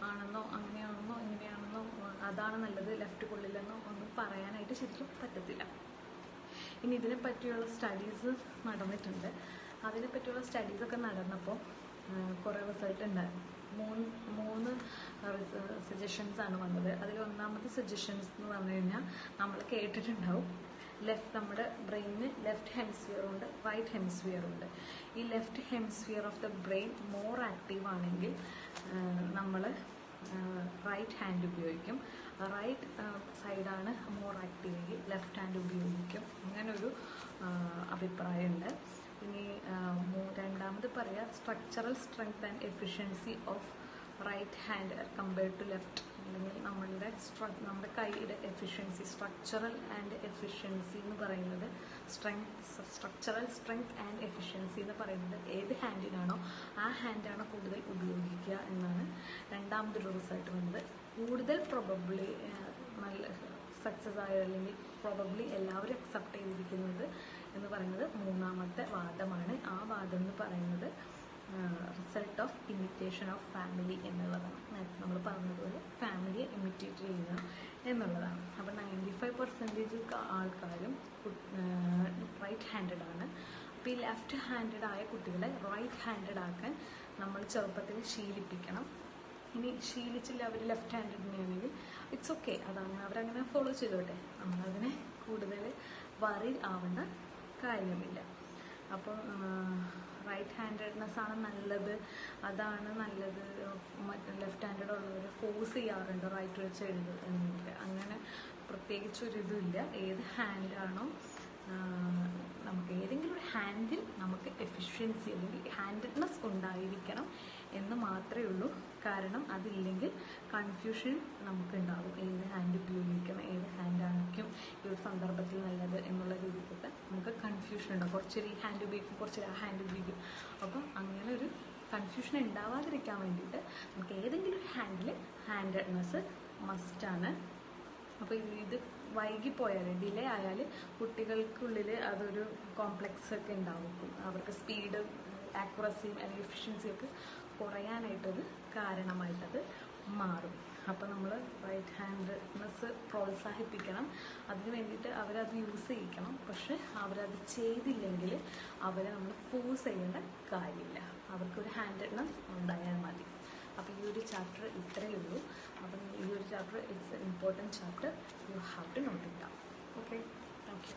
Speaker 1: ആണെന്നോ അങ്ങനെയാണെന്നോ ഇങ്ങനെയാണെന്നോ അതാണ് നല്ലത് ലെഫ്റ്റ് കൊള്ളില്ലെന്നോ ഒന്നും പറയാനായിട്ട് ശരിക്കും പറ്റത്തില്ല. ഇനി ഇതിനെപ്പറ്റിയുള്ള സ്റ്റഡീസ് നടന്നിട്ടുണ്ട്. അതിനെപ്പറ്റിയുള്ള സ്റ്റഡീസൊക്കെ നടന്നപ്പോൾ കുറേ റിസൾട്ട് ഉണ്ടായിരുന്നു. മൂന്ന് സജഷൻസ് ആണ് വന്നത്. അതിൽ ഒന്നാമത്തെ സജഷൻസ് എന്ന് പറഞ്ഞു കഴിഞ്ഞാൽ നമ്മൾ കേട്ടിട്ടുണ്ടാവും, നമ്മുടെ ബ്രെയിനിന് ലെഫ്റ്റ് ഹെമിസ്ഫിയർ ഉണ്ട്, റൈറ്റ് ഹെമിസ്ഫിയർ ഉണ്ട്. ഈ left hemisphere of the brain more active ആണെങ്കിൽ നമ്മൾ റൈറ്റ് ഹാൻഡ് ഉപയോഗിക്കും, റൈറ്റ് സൈഡാണ് മോർ ആക്റ്റീവ് എങ്കിൽ ലെഫ്റ്റ് ഹാൻഡ് ഉപയോഗിക്കും. അങ്ങനൊരു അഭിപ്രായമുണ്ട്. ഇനി രണ്ടാമത് പറയുക, structural strength and efficiency of right hand compared to left. അല്ലെങ്കിൽ നമ്മുടെ കൈയുടെ എഫിഷ്യൻസി, സ്ട്രക്ചറൽ ആൻഡ് എഫിഷ്യൻസി എന്ന് പറയുന്നത്, സ്ട്രക്ചറൽ സ്ട്രെങ്ത് ആൻഡ് എഫിഷ്യൻസി എന്ന് പറയുന്നത് ഏത് ഹാൻഡിനാണോ ആ ഹാൻഡാണ് കൂടുതൽ ഉപയോഗിക്കുക എന്നാണ് രണ്ടാമതൊരു റിസൾട്ട് വന്നത്. കൂടുതൽ പ്രോബബ്ലി നല്ല സക്സസ് ആയ, അല്ലെങ്കിൽ പ്രോബബ്ലി എല്ലാവരും അക്സെപ്റ്റ് ചെയ്തിരിക്കുന്നത് എന്ന് പറയുന്നത് മൂന്നാമത്തെ വാദമാണ്. ആ വാദം എന്ന് പറയുന്നത് result of imitation of family എന്നുള്ളതാണ്. നേരത്തെ നമ്മൾ പറഞ്ഞതുപോലെ ഫാമിലിയെ ഇമിറ്റേറ്റ് ചെയ്യുക എന്നുള്ളതാണ്. അപ്പോൾ 95% ആൾക്കാരും റൈറ്റ് ഹാൻഡഡ് ആണ്. അപ്പോൾ ഈ ലെഫ്റ്റ് ഹാൻഡഡ് ആയ കുട്ടികളെ റൈറ്റ് ഹാൻഡഡ് ആക്കാൻ നമ്മൾ ചെറുപ്പത്തിൽ ശീലിപ്പിക്കണം. ഇനി ശീലിച്ചില്ല, അവർ ലെഫ്റ്റ് ഹാൻഡഡിനാണെങ്കിൽ ഇറ്റ്സ് ഓക്കെ, അതങ്ങനെ അവരങ്ങനെ ഫോളോ ചെയ്തോട്ടെ, നമ്മളതിനെ കൂടുതൽ വറി ആവേണ്ട കാര്യമില്ല. അപ്പോൾ റൈറ്റ് ഹാൻഡഡ്നെസ് ആണ് നല്ലത്, അതാണ് നല്ലത്, ലെഫ്റ്റ് ഹാൻഡഡ് ഉള്ളവർ ഫോഴ്സ് ചെയ്യാറുണ്ട് റൈറ്റ് വെച്ച് എഴുതുക എന്നിട്ട്. അങ്ങനെ പ്രത്യേകിച്ചൊരിതുമില്ല. ഏത് ഹാൻഡാണോ നമുക്ക്, ഏതെങ്കിലും ഒരു ഹാൻഡിൽ നമുക്ക് എഫിഷ്യൻസി അല്ലെങ്കിൽ ഹാൻഡഡ്നെസ് ഉണ്ടായിരിക്കണം എന്ന് മാത്രമേ ഉള്ളൂ. കാരണം അതില്ലെങ്കിൽ കൺഫ്യൂഷൻ നമുക്കുണ്ടാകും, ഏത് ഹാൻഡ് ഉപയോഗിക്കണം, ഏത് ഹാൻഡായിരിക്കും ഈ ഒരു സന്ദർഭത്തിൽ നല്ലത് എന്നുള്ള രീതിക്കൊക്കെ നമുക്ക് കൺഫ്യൂഷൻ ഉണ്ടാകും. കുറച്ചൊരു ഈ ഹാൻഡ് ഉപയോഗിക്കും, കുറച്ചൊരു ആ ഹാൻഡ് ഉപയോഗിക്കും. അപ്പം അങ്ങനെ ഒരു കൺഫ്യൂഷൻ ഉണ്ടാവാതിരിക്കാൻ വേണ്ടിയിട്ട് നമുക്ക് ഏതെങ്കിലും ഒരു ഹാൻഡിൽ ഹാൻഡഡ്നെസ് മസ്റ്റാണ്. അപ്പോൾ ഇത് വൈകിപ്പോയാൽ, ഡിലേ ആയാൽ കുട്ടികൾക്കുള്ളിൽ അതൊരു കോംപ്ലക്സ് ഒക്കെ ഉണ്ടാവും. അവർക്ക് സ്പീഡ്, ആക്യുറസിയും അല്ലെങ്കിൽ എഫിഷ്യൻസിയും ഒക്കെ കുറയാനായിട്ടത് കാരണമായിട്ടത് മാറും. അപ്പോൾ നമ്മൾ റൈറ്റ് ഹാൻഡ്നെസ് പ്രോത്സാഹിപ്പിക്കണം. അതിന് വേണ്ടിയിട്ട് അവരത് യൂസ് ചെയ്യിക്കണം. പക്ഷെ അവരത് ചെയ്തില്ലെങ്കിൽ അവരെ നമ്മൾ ഫോഴ്സ് ചെയ്യേണ്ട കാര്യമില്ല. അവർക്കൊരു ഹാൻഡഡ്നെസ് ഉണ്ടായാൽ മതി. അപ്പോൾ ഈ ഒരു ചാപ്റ്റർ ഇത്രയേ ഉള്ളൂ. അപ്പം ഈ ഒരു chapter it's an important chapter. You have to note it down. Okay, thank U.